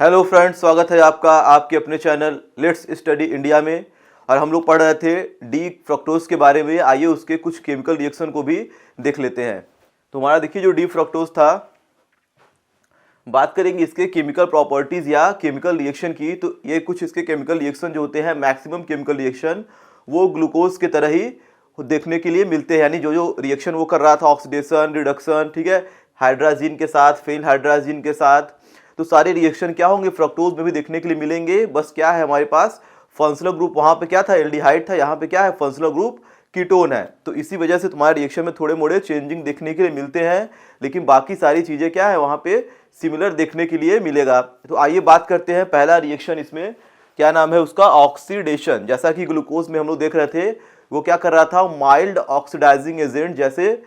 Hello friends, स्वागत है आपका आपके अपने चैनल लेट्स स्टडी इंडिया में। और हम लोग पढ़ रहे थे डी फ्रक्टोज के बारे में। आइए उसके कुछ केमिकल रिएक्शन को भी देख लेते हैं। तो हमारा देखिए जो डी फ्रक्टोज था, बात करेंगे इसके केमिकल प्रॉपर्टीज या केमिकल रिएक्शन की। तो ये कुछ इसके केमिकल रिएक्शन जो होते हैं, मैक्सिमम केमिकल रिएक्शन वो ग्लूकोज के तरह ही देखने के लिए मिलते हैं। यानी जो जो रिएक्शन वो कर रहा था, ऑक्सीडेशन, रिडक्शन, ठीक है, हाइड्राजीन के साथ, फेल हाइड्राजीन के साथ, तो सारे रिएक्शन क्या होंगे फ्रक्टोज में भी देखने के लिए मिलेंगे। बस क्या है, हमारे पास फंक्शनल ग्रुप वहां पे क्या था, एल्डिहाइड था, यहाँ पे क्या है, फंक्शनल ग्रुप कीटोन है। तो इसी वजह से तुम्हारे रिएक्शन में थोड़े मोड़े चेंजिंग देखने के लिए मिलते हैं, लेकिन बाकी सारी चीजें क्या है, वहां पे सिमिलर देखने के लिए मिलेगा। तो आइए बात करते हैं पहला रिएक्शन। इसमें क्या नाम है उसका, ऑक्सीडेशन। जैसा कि ग्लूकोज में हम लोग देख रहे थे, वो क्या कर रहा था, माइल्ड ऑक्सीडाइजिंग एजेंट जैसे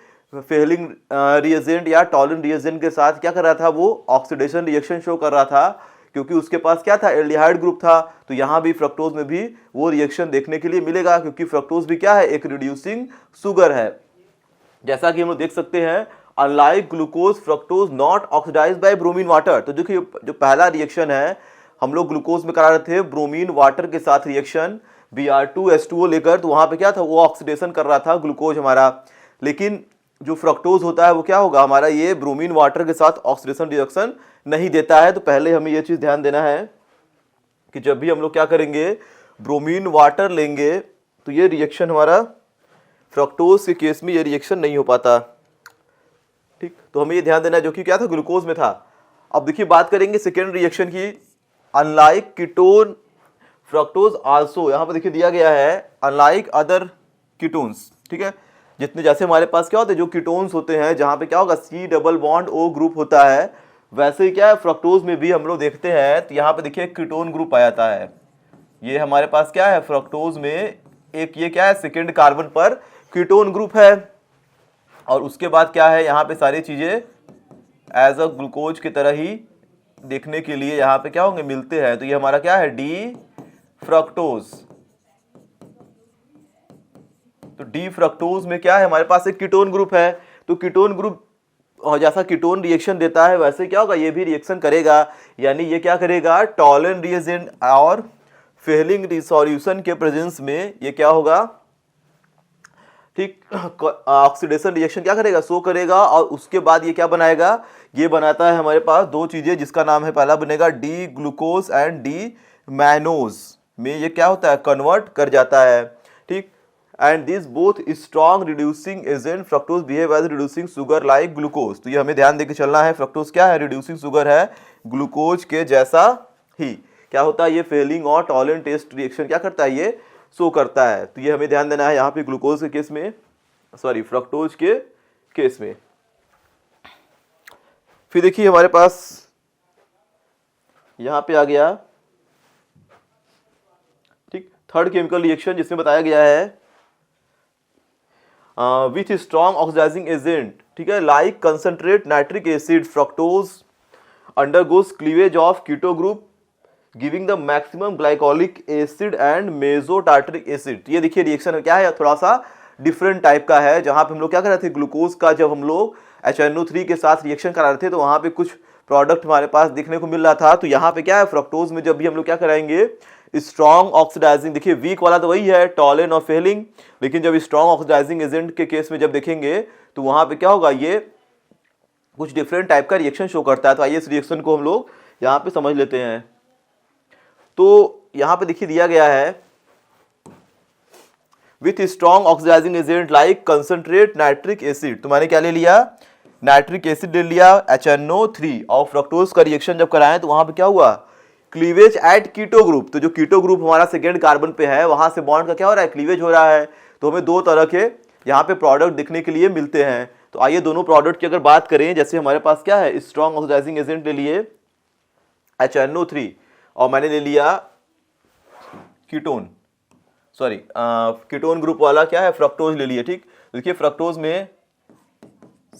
फेलिंग रिएजेंट या टॉलन रिएजेंट के साथ क्या कर रहा था, वो ऑक्सीडेशन रिएक्शन शो कर रहा था, क्योंकि उसके पास क्या था, एल्डिहाइड ग्रुप था। तो यहाँ भी फ्रक्टोज में भी वो रिएक्शन देखने के लिए मिलेगा, क्योंकि फ्रक्टोज भी क्या है, एक रिड्यूसिंग शुगर है। जैसा कि हम लोग देख सकते हैं, unlike glucose fructose not oxidized by bromine water. तो देखिए जो पहला रिएक्शन है, हम लोग ग्लूकोज में करा रहे थे ब्रोमीन वाटर के साथ रिएक्शन, Br2H2O लेकर, तो वहां पे क्या था, वो ऑक्सीडेशन कर रहा था ग्लूकोज हमारा। लेकिन जो फ्रक्टोज होता है वो क्या होगा हमारा, ये ब्रोमीन वाटर के साथ ऑक्सीडेशन रिएक्शन नहीं देता है। तो पहले हमें ये चीज ध्यान देना है कि जब भी हम लोग क्या करेंगे, ब्रोमीन वाटर लेंगे, तो ये रिएक्शन हमारा फ्रक्टोज के केस में ये रिएक्शन नहीं हो पाता। ठीक, तो हमें ये ध्यान देना है, जो कि क्या था, ग्लूकोज में था। अब देखिए बात करेंगे सेकेंड रिएक्शन की। अनलाइक कीटोन फ्रक्टोज आल्सो, यहां पर देखिए दिया गया है अनलाइक अदर कीटोन्स। ठीक है, जितने जैसे हमारे पास क्या होते हैं, जो कीटोन्स होते हैं, जहां पे क्या होगा, C double bond O group होता है, वैसे ही क्या है फ्रक्टोज में भी हम लोग देखते हैं। तो यहाँ पे देखिए कीटोन ग्रुप पाया जाता है। ये हमारे पास क्या है, फ्रक्टोज में एक ये क्या है, सेकेंड कार्बन पर कीटोन ग्रुप है। और उसके बाद क्या है, यहाँ पे सारी चीजें एज अ ग्लूकोज की तरह ही देखने के लिए यहाँ पे क्या होंगे, मिलते हैं। तो ये हमारा क्या है, डी फ्रक्टोज। तो डी फ्रक्टोज में क्या है, हमारे पास एक कीटोन ग्रुप है। तो कीटोन ग्रुप जैसा कीटोन रिएक्शन देता है, वैसे क्या होगा, ये भी रिएक्शन करेगा। यानी ये क्या करेगा, टॉलन रिएजेंट और फेलिंग सॉल्यूशन के प्रेजेंस में ये क्या होगा, ठीक, ऑक्सीडेशन रिएक्शन क्या करेगा, शो करेगा। और उसके बाद ये क्या बनाएगा, ये बनाता है हमारे पास दो चीजें, जिसका नाम है, पहला बनेगा D glucose and D mannose में ये क्या होता है, कन्वर्ट कर जाता है। ठीक, and this both strong reducing agent fructose behave as reducing sugar like glucose. तो ये हमें ध्यान देकर चलना है, फ्रक्टोज क्या है, रिड्यूसिंग शुगर है, ग्लूकोज के जैसा ही क्या होता है, ये फेलिंग और टॉलरेंट टेस्ट रिएक्शन क्या करता है, ये शो करता है। तो ये हमें ध्यान देना है यहाँ पे ग्लूकोज के केस में, सॉरी फ्रक्टोज के केस में। फिर देखिए हमारे पास यहाँ पे आ गया, ठीक, थर्ड केमिकल रिएक्शन, जिसमें बताया गया है विथ स्ट्रॉन्ग ऑक्सीडाइजिंग एजेंट, ठीक है, like concentrate nitric acid, fructose undergoes cleavage of keto group giving the maximum glycolic acid and meso tartaric acid. ये देखिए रिएक्शन क्या है, थोड़ा सा डिफरेंट टाइप का है। जहां पे हम लोग क्या कर रहे थे, ग्लूकोज का जब हम लोग HNO3 के साथ रिएक्शन करा रहे थे, तो वहां पे कुछ प्रोडक्ट हमारे पास देखने को मिल रहा था। तो यहाँ पे क्या है, फ्रक्टोज में जब भी हम लोग क्या कराएंगे, स्ट्रॉन्ग ऑक्सीडाइजिंग, देखिए वीक वाला तो वही है, टॉलन और फेलिंग, लेकिन जब स्ट्रॉन्ग ऑक्सीडाइजिंग एजेंट के केस में जब देखेंगे, तो वहां पे क्या होगा, ये कुछ डिफरेंट टाइप का रिएक्शन शो करता है। तो आइए इस रिएक्शन को हम लोग यहाँ पे समझ लेते हैं। तो यहां पे देखिए दिया गया है with strong oxidizing agent like concentrate nitric acid. तो मैंने क्या ले लिया, नाइट्रिक एसिड ले लिया, HNO3, और फ्रक्टोज का रिएक्शन जब कराएं तो वहां पे क्या हुआ, क्लीवेज एट कीटो ग्रुप। तो जो कीटो ग्रुप हमारा सेकेंड कार्बन पे है, वहां से बॉन्ड का क्या हो रहा है, क्लीवेज हो रहा है। तो हमें दो तरह के यहाँ पे प्रोडक्ट दिखने के लिए मिलते हैं। तो आइए दोनों प्रोडक्ट की अगर बात करें, जैसे हमारे पास क्या है, स्ट्रॉन्ग ऑक्सीडाइजिंग एजेंट ले लिए HNO3, और मैंने ले लिया कीटोन, सॉरी कीटोन ग्रुप वाला क्या है, फ्रक्टोज ले लिए। ठीक, देखिए फ्रक्टोज में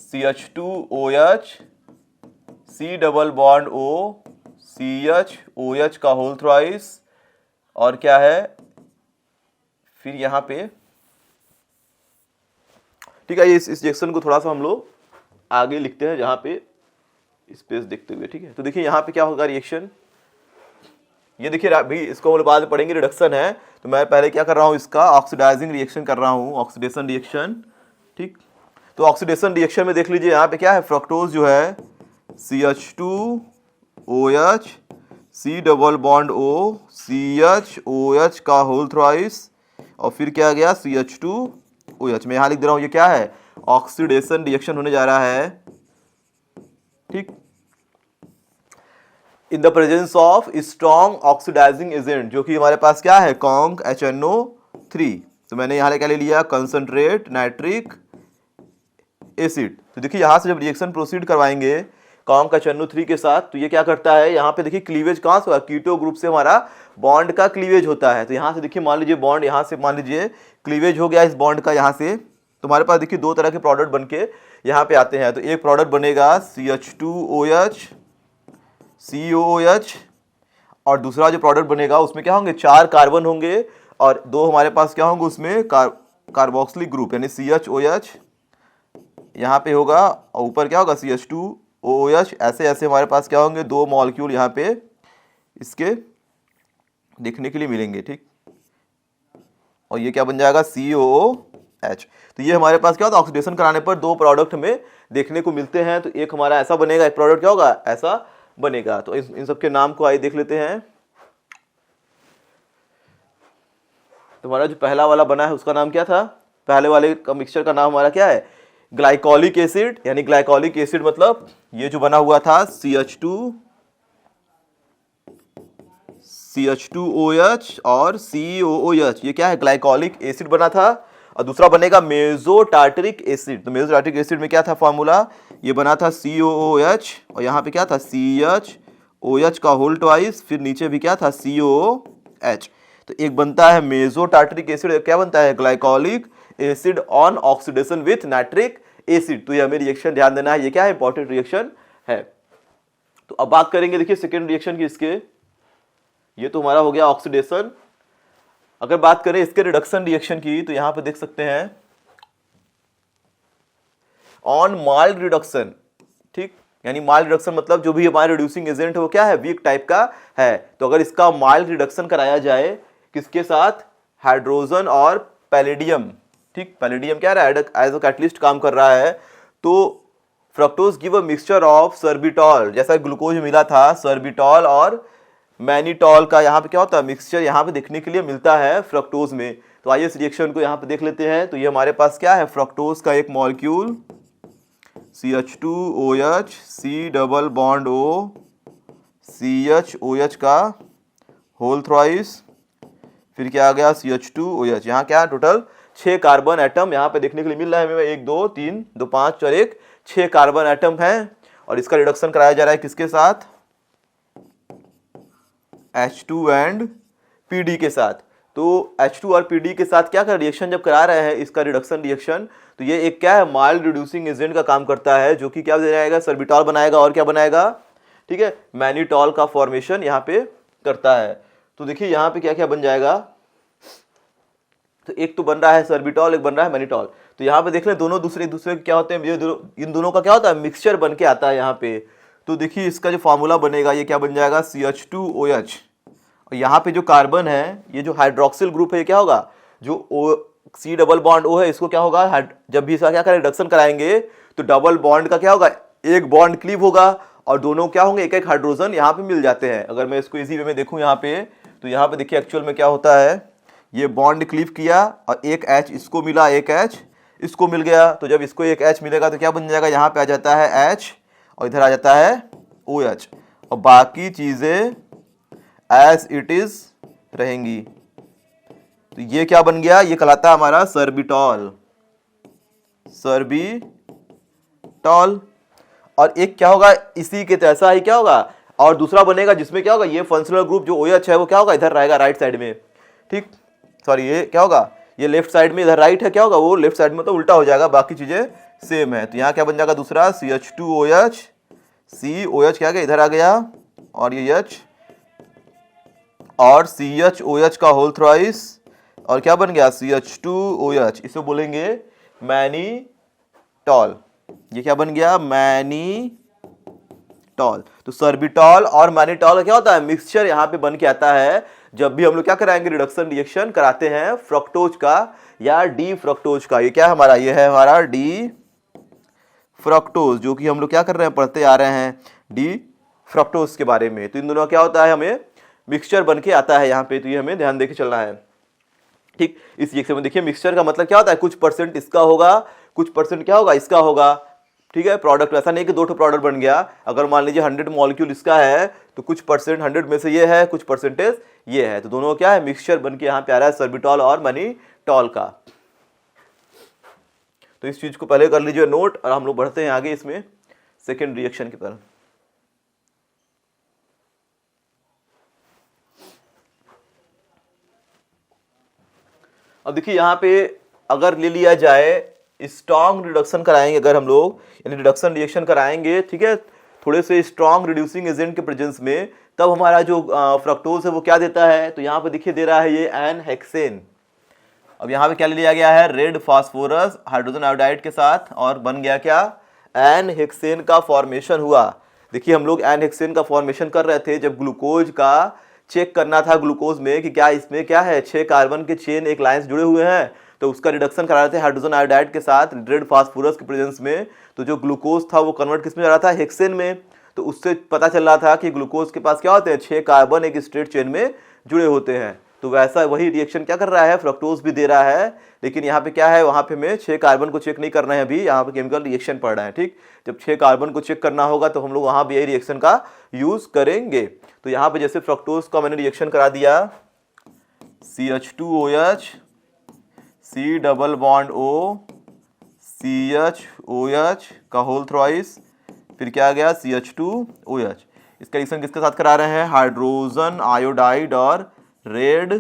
CH2OH, C double bond O, CHOH का होल थ्राइस, और क्या है, फिर यहाँ पे, ठीक है, इस रिएक्शन को थोड़ा सा हम लोग आगे लिखते हैं, जहाँ पे स्पेस देखते हुए। ठीक है, तो देखिए यहाँ पे क्या होगा रिएक्शन, ये देखिए अभी इसको हम लोग बाद में पढ़ेंगे, रिडक्शन है। तो मैं पहले क्या कर रहा हूँ, इसका ऑक्सीडाइजिंग रिएक्शन कर रहा हूँ, ऑक्सीडेशन रिएक्शन। ठीक, तो ऑक्सीडेशन रिएक्शन में देख लीजिए यहाँ पे क्या है, फ्रक्टोज जो है CH2OH C double bond O CHOH का होल थ्राइस, और फिर क्या गया CH2OH। मैं यहाँ लिख दे रहा हूँ, ये क्या है, ऑक्सीडेशन रिएक्शन होने जा रहा है। ठीक, in the presence of strong oxidizing agent, जो कि हमारे पास क्या है, कॉन्क HNO3। तो मैंने यहाँ क्या ले लिया, कंसंट्रेट नाइट्रिक एसिड। तो देखिए यहाँ से जब रिएक्शन प्रोसीड करवाएंगे कॉन्क HNO3 के साथ, तो ये क्या करता है, यहाँ पे देखिए क्लीवेज कहाँ से हुआ, कीटो ग्रुप से हमारा बॉन्ड का क्लीवेज होता है। तो यहाँ से देखिए मान लीजिए बॉन्ड यहाँ से मान लीजिए क्लीवेज हो गया इस बॉन्ड का यहाँ से, तो हमारे पास देखिए दो तरह के प्रोडक्ट बनके यहाँ पे आते हैं। तो एक प्रोडक्ट बनेगा CH2OH COOH, और दूसरा जो प्रोडक्ट बनेगा उसमें क्या होंगे, 4 कार्बन होंगे और 2 हमारे पास क्या होंगे उसमें कार्बोक्सिलिक ग्रुप, यानी CHOH यहाँ पे होगा, और ऊपर क्या होगा CH2OH। ऐसे ऐसे हमारे पास क्या होंगे, 2 मॉलिक्यूल यहाँ पे इसके देखने के लिए मिलेंगे। ठीक, और ये क्या बन जाएगा, COOH। तो ये हमारे पास क्या होता है, ऑक्सीडेशन कराने पर 2 प्रोडक्ट हमें देखने को मिलते हैं। तो एक हमारा ऐसा बनेगा, एक प्रोडक्ट क्या होगा, ऐसा बनेगा। तो इन सब के नाम को आइए देख लेते हैं। तो हमारा जो पहला वाला बना है उसका नाम क्या था, पहले वाले का मिक्सचर का नाम हमारा क्या है, ग्लाइकोलिक एसिड। यानी ग्लाइकोलिक एसिड मतलब ये जो बना हुआ था CH2OH और COOH, ये क्या है, ग्लाइकोलिक एसिड बना था। और दूसरा बनेगा मेसो टार्टरिक एसिड। तो मेसो टार्टरिक एसिड में क्या था फॉर्मूला, ये बना था COOH, और यहाँ पे क्या था CHOH का होल ट्वाइस, फिर नीचे भी क्या था COOH। तो एक बनता है मेसो टार्टरिक एसिड, क्या बनता है, glycolic acid on oxidation with nitric acid. तो ये हमें रिएक्शन ध्यान देना है, ये क्या है, इंपॉर्टेंट रिएक्शन है। तो अब बात करेंगे देखिए सेकेंड रिएक्शन की इसके। ये तो हमारा हो गया ऑक्सीडेशन। अगर बात करें इसके रिडक्शन रिएक्शन की, तो यहां पे देख सकते हैं ऑन माइल्ड रिडक्शन। ठीक, यानी माइल्ड रिडक्शन मतलब जो भी हमारा रिड्यूसिंग एजेंट है वो क्या है, वीक टाइप का है। तो अगर इसका माइल्ड रिडक्शन कराया जाए किसके साथ, हाइड्रोजन और पैलेडियम। ठीक, पैलेडियम क्या रहा है, एज अ कैटलिस्ट काम कर रहा है। तो fructose give a mixture of sorbitol, जैसा ग्लूकोज मिला था, सर्बिटॉल और मैनिटॉल का यहाँ पे क्या होता है, मिक्सचर यहाँ पे देखने के लिए मिलता है फ्रक्टोज में। तो आइए इस रिएक्शन को यहाँ पे देख लेते हैं। तो ये हमारे पास क्या है, फ्रक्टोज का एक molecule CH2OH C double bond O CHOH का होल थ्राइस, फिर क्या आ गया CH2OH। यहाँ क्या टोटल 6 कार्बन एटम यहाँ पे देखने के लिए मिल रहा है हमें, 1 2 3 2 5 और 1 6 कार्बन एटम है। और इसका रिडक्शन कराया जा रहा है किसके साथ, H2 एंड PD के साथ। तो H2 और PD के साथ क्या कर रिएक्शन जब करा रहे हैं इसका रिडक्शन रिएक्शन, तो ये एक क्या है, माइल्ड रिड्यूसिंग एजेंट का काम करता है, जो कि क्या बनाएगा, सर्बिटॉल बनाएगा और क्या बनाएगा, ठीक है, मैनिटॉल का फॉर्मेशन यहाँ पे करता है। तो देखिए यहाँ पे क्या क्या बन जाएगा, तो एक तो बन रहा है सर्बिटॉल, एक बन रहा है मैनिटॉल। तो यहाँ पे देख लें दोनों दूसरे दूसरे क्या होते हैं, इन दोनों का क्या होता है, मिक्सचर बन के आता है यहाँ पे। तो देखिए इसका जो फार्मूला बनेगा ये क्या बन जाएगा, CH2OH। और यहाँ पे जो कार्बन है, ये जो हाइड्रोक्सिल ग्रुप है, ये क्या होगा, जो C डबल बॉन्ड O है, इसको क्या होगा, जब भी इसका क्या करें रिडक्शन कराएंगे तो डबल बॉन्ड का क्या होगा, एक बॉन्ड क्लीव होगा और दोनों क्या होंगे, एक एक हाइड्रोजन यहाँ पे मिल जाते हैं। अगर मैं इसको इजी वे में देखूँ यहाँ पे, तो यहाँ पे देखिए एक्चुअल में क्या होता है, ये बॉन्ड क्लीव किया और एक H इसको मिला, एक H इसको मिल गया। तो जब इसको एक H मिलेगा तो क्या बन जाएगा, यहाँ पे आ जाता है H और इधर आ जाता है OH, और बाकी चीज़ें एज इट इज रहेंगी। तो ये क्या बन गया, ये कहलाता है हमारा सर्बिटॉल, सर्बिटॉल। और एक क्या होगा, इसी के जैसा ही क्या होगा, और दूसरा बनेगा जिसमें क्या होगा, ये फंक्शनल ग्रुप जो OH है वो क्या होगा, इधर रहेगा राइट साइड में। ठीक, सॉरी ये क्या होगा, ये लेफ्ट साइड में, इधर राइट है, क्या होगा वो लेफ्ट साइड में, तो उल्टा हो जाएगा, बाकी चीजें सेम है। तो यहाँ क्या बन जाएगा, दूसरा CH2OH, COH क्या गया, इधर आ गया, और ये H और CHOH का होल थ्राइस, और क्या बन गया CH2OH, इसे बोलेंगे मैनीटॉल। ये क्या बन गया, मैनीटॉल। टॉल। तो सर्बिटॉल और मैनिटॉल क्या होता है, मिक्सचर यहाँ पे बन के आता है जब भी हम लोग क्या कराएंगे, रिडक्शन रिएक्शन कराते हैं फ्रक्टोज का या डी फ्रक्टोज का। ये क्या है हमारा, ये है हमारा डी फ्रक्टोज, जो कि हम लोग क्या कर रहे हैं, पढ़ते आ रहे हैं डी फ्रक्टोज के बारे में। तो इन दोनों क्या होता है, हमें मिक्सचर बन के आता है यहाँ पे, तो ये हमें ध्यान देके चलना है। ठीक, इस रिएक्शन में देखिए मिक्सचर का मतलब क्या होता है, कुछ परसेंट इसका होगा, कुछ परसेंट क्या होगा, इसका होगा। ठीक है, प्रोडक्ट ऐसा नहीं कि दो ठो प्रोडक्ट बन गया। अगर मान लीजिए 100 मॉलिक्यूल इसका है तो कुछ परसेंट 100 में से ये है, कुछ परसेंटेज ये है, तो दोनों क्या है, मिक्सचर बन के यहाँ पे आ रहा है सर्बिटॉल और मैनिटॉल का। तो इस चीज को पहले कर लीजिए नोट, और हम लोग बढ़ते हैं आगे इसमें सेकेंड रिएक्शन की तरफ। अब देखिए यहाँ पे अगर ले लिया जाए स्ट्रॉन्ग रिडक्शन कराएंगे अगर हम लोग, यानी रिडक्शन रिएक्शन कराएंगे, ठीक है, थोड़े से स्ट्रॉन्ग रिड्यूसिंग एजेंट के प्रेजेंस में, तब हमारा जो फ्रक्टोज है वो क्या देता है, तो यहाँ पे देखिए दे रहा है ये एन हेक्सेन। अब यहाँ पे क्या ले लिया गया है, रेड फास्फोरस हाइड्रोजन आयोडाइड के साथ, और बन गया क्या, एन हेक्सेन का फॉर्मेशन हुआ। देखिए हम लोग एन हेक्सेन का फॉर्मेशन कर रहे थे जब ग्लूकोज का चेक करना था ग्लूकोज में कि क्या इसमें क्या है, 6 कार्बन के चेन एक लाइन से जुड़े हुए हैं, तो उसका रिडक्शन करा रहे थे हाइड्रोजन आयोडाइड के साथ रेड फास्फोरस के प्रेजेंस में। तो जो ग्लूकोज था वो कन्वर्ट किस में जा रहा था, हेक्सेन में। तो उससे पता चल रहा था कि ग्लूकोज के पास क्या होते हैं, 6 कार्बन एक स्ट्रेट चेन में जुड़े होते हैं। तो वैसा वही रिएक्शन क्या कर रहा है, फ्रक्टोज भी दे रहा है, लेकिन यहाँ पे क्या है, वहाँ पे हमें 6 कार्बन को चेक नहीं करना है अभी, यहाँ पे केमिकल रिएक्शन पड़ रहा है। ठीक, जब 6 कार्बन को चेक करना होगा तो हम लोग वहाँ भी यही रिएक्शन का यूज करेंगे। तो यहाँ पे जैसे फ्रक्टोज का मैंने रिएक्शन करा दिया, CH2OH C double bond O CHOH का होल थ्राइस, फिर क्या आ गया CH2OH। इसका रिएक्शन किसके साथ करा रहे हैं, हाइड्रोजन आयोडाइड और रेड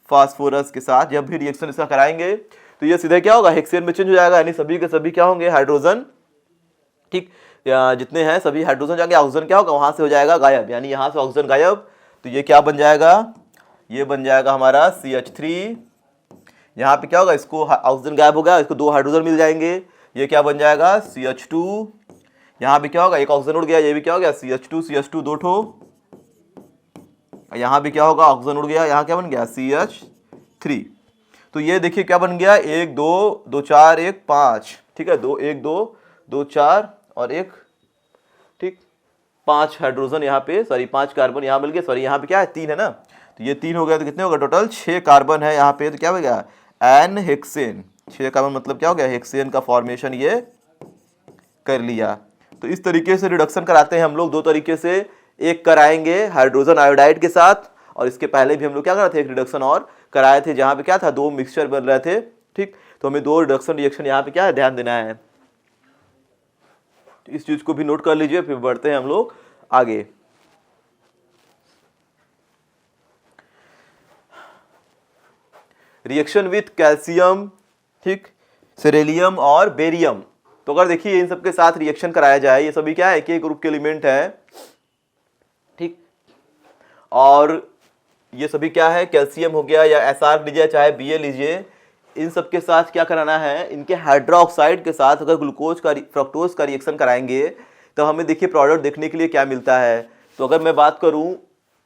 फास्फोरस के साथ। जब भी रिएक्शन इसका कराएंगे तो ये सीधे क्या होगा, हेक्सेन में चेंज हो जाएगा, यानी सभी के सभी क्या होंगे, हाइड्रोजन। ठीक, जितने हैं सभी हाइड्रोजन जाएंगे, ऑक्सीजन क्या होगा, वहां से हो जाएगा गायब, यानी यहां से ऑक्सीजन गायब। तो ये क्या बन जाएगा, ये बन जाएगा हमारा CH3। यहाँ पे क्या होगा, इसको ऑक्सीजन गायब हो गया, इसको 2 हाइड्रोजन मिल जाएंगे, ये क्या बन जाएगा CH2। यहाँ पे क्या होगा, एक ऑक्सीजन उड़ गया, ये भी क्या हो गया CH2 2 ठो। यहाँ भी क्या होगा, ऑक्सीजन उड़ गया, यहाँ क्या बन गया CH3। तो ये देखिए क्या बन गया, 1 2 2 4 1 5। ठीक है, 2 1 2 2 4 और 1, ठीक, 5 हाइड्रोजन यहाँ पे, सॉरी 5 कार्बन यहाँ मिल गए, सॉरी यहाँ पे क्या है 3 है ना, तो ये 3 हो गया, तो कितने हो गए टोटल, 6 कार्बन है यहाँ पे। तो क्या हो गया, एन हेक्सेन, 6 कार्बन मतलब क्या हो गया, हेक्सेन का फॉर्मेशन ये कर लिया। तो इस तरीके से रिडक्शन कराते हैं हम लोग 2 तरीके से, एक कराएंगे हाइड्रोजन आयोडाइड के साथ, और इसके पहले भी हम लोग क्या कर रहे थे, एक रिडक्शन और कराए थे जहाँ पे क्या था, 2 मिक्सचर बन रहे थे। ठीक, तो हमें 2 रिडक्शन रिएक्शन यहाँ पे क्या है, ध्यान देना है, इस चीज को भी नोट कर लीजिए। फिर बढ़ते हैं हम लोग आगे। रिएक्शन विथ कैल्शियम, ठीक, सेलेनियम और बेरियम। तो अगर देखिए इन सबके साथ रिएक्शन कराया जाए, ये सभी क्या है, एक ग्रुप के एलिमेंट है, ठीक, और ये सभी क्या है, कैल्शियम हो गया या SR लीजिए चाहे Ba लीजिए, इन सब के साथ क्या कराना है, इनके हाइड्रोक्साइड के साथ अगर ग्लूकोज का फ्रक्टोज का रिएक्शन कराएंगे तो हमें देखिए प्रोडक्ट देखने के लिए क्या मिलता है। तो अगर मैं बात करूं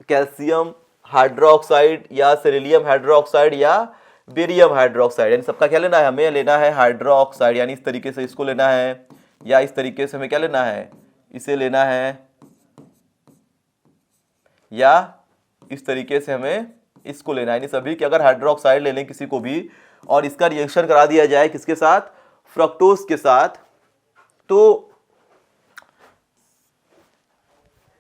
कैल्शियम हाइड्रोक्साइड या सेलेनियम हाइड्रोक्साइड या बेरियम हाइड्रोक्साइड, यानी सबका क्या लेना है, हमें लेना है हाइड्रोक्साइड, यानी इस तरीके से इसको लेना है, या इस तरीके से हमें क्या लेना है, इसे लेना है, या इस तरीके से हमें इसको लेना है। यानी सभी के अगर हाइड्रोक्साइड ले लें किसी को भी और इसका रिएक्शन करा दिया जाए किसके साथ, फ्रक्टोज के साथ, तो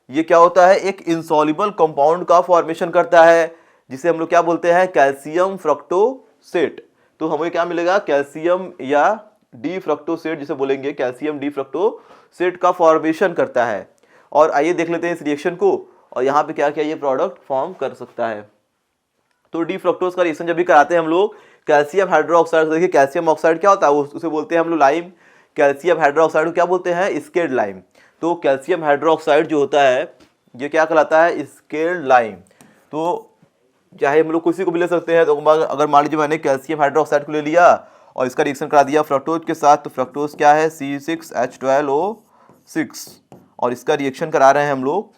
ये क्या होता है, एक इंसॉल्युबल कंपाउंड का फॉर्मेशन करता है, जिसे हम लोग क्या बोलते हैं, कैल्शियम फ्रक्टोसेट। तो हमें क्या मिलेगा, कैल्शियम या डी फ्रक्टोसेट जिसे बोलेंगे, कैल्शियम डी फ्रक्टोसेट का फॉर्मेशन करता है। और आइए देख लेते हैं इस रिएक्शन को, और यहाँ पे क्या क्या ये प्रोडक्ट फॉर्म कर सकता है। तो डी फ्रक्टोज का रिएक्शन जब भी कराते हैं हम लोग कैल्शियम हाइड्रोक्साइड, देखिए कैल्शियम ऑक्साइड क्या होता है, उसे बोलते हैं हम लोग लाइम, कैल्शियम हाइड्रोक्साइड को क्या बोलते हैं, स्केल्ड लाइम। तो कैल्शियम हाइड्रोक्साइड जो होता है ये क्या कहलाता है, स्केल्ड लाइम। तो चाहे हम लोग किसी को भी ले सकते हैं, तो अगर मान लीजिए मैंने कैल्शियम हाइड्रोक्साइड को ले लिया और इसका रिएक्शन करा दिया फ्रक्टोज के साथ, तो फ्रक्टोज क्या है, C6H12O6, और इसका रिएक्शन करा रहे हैं हम लोग,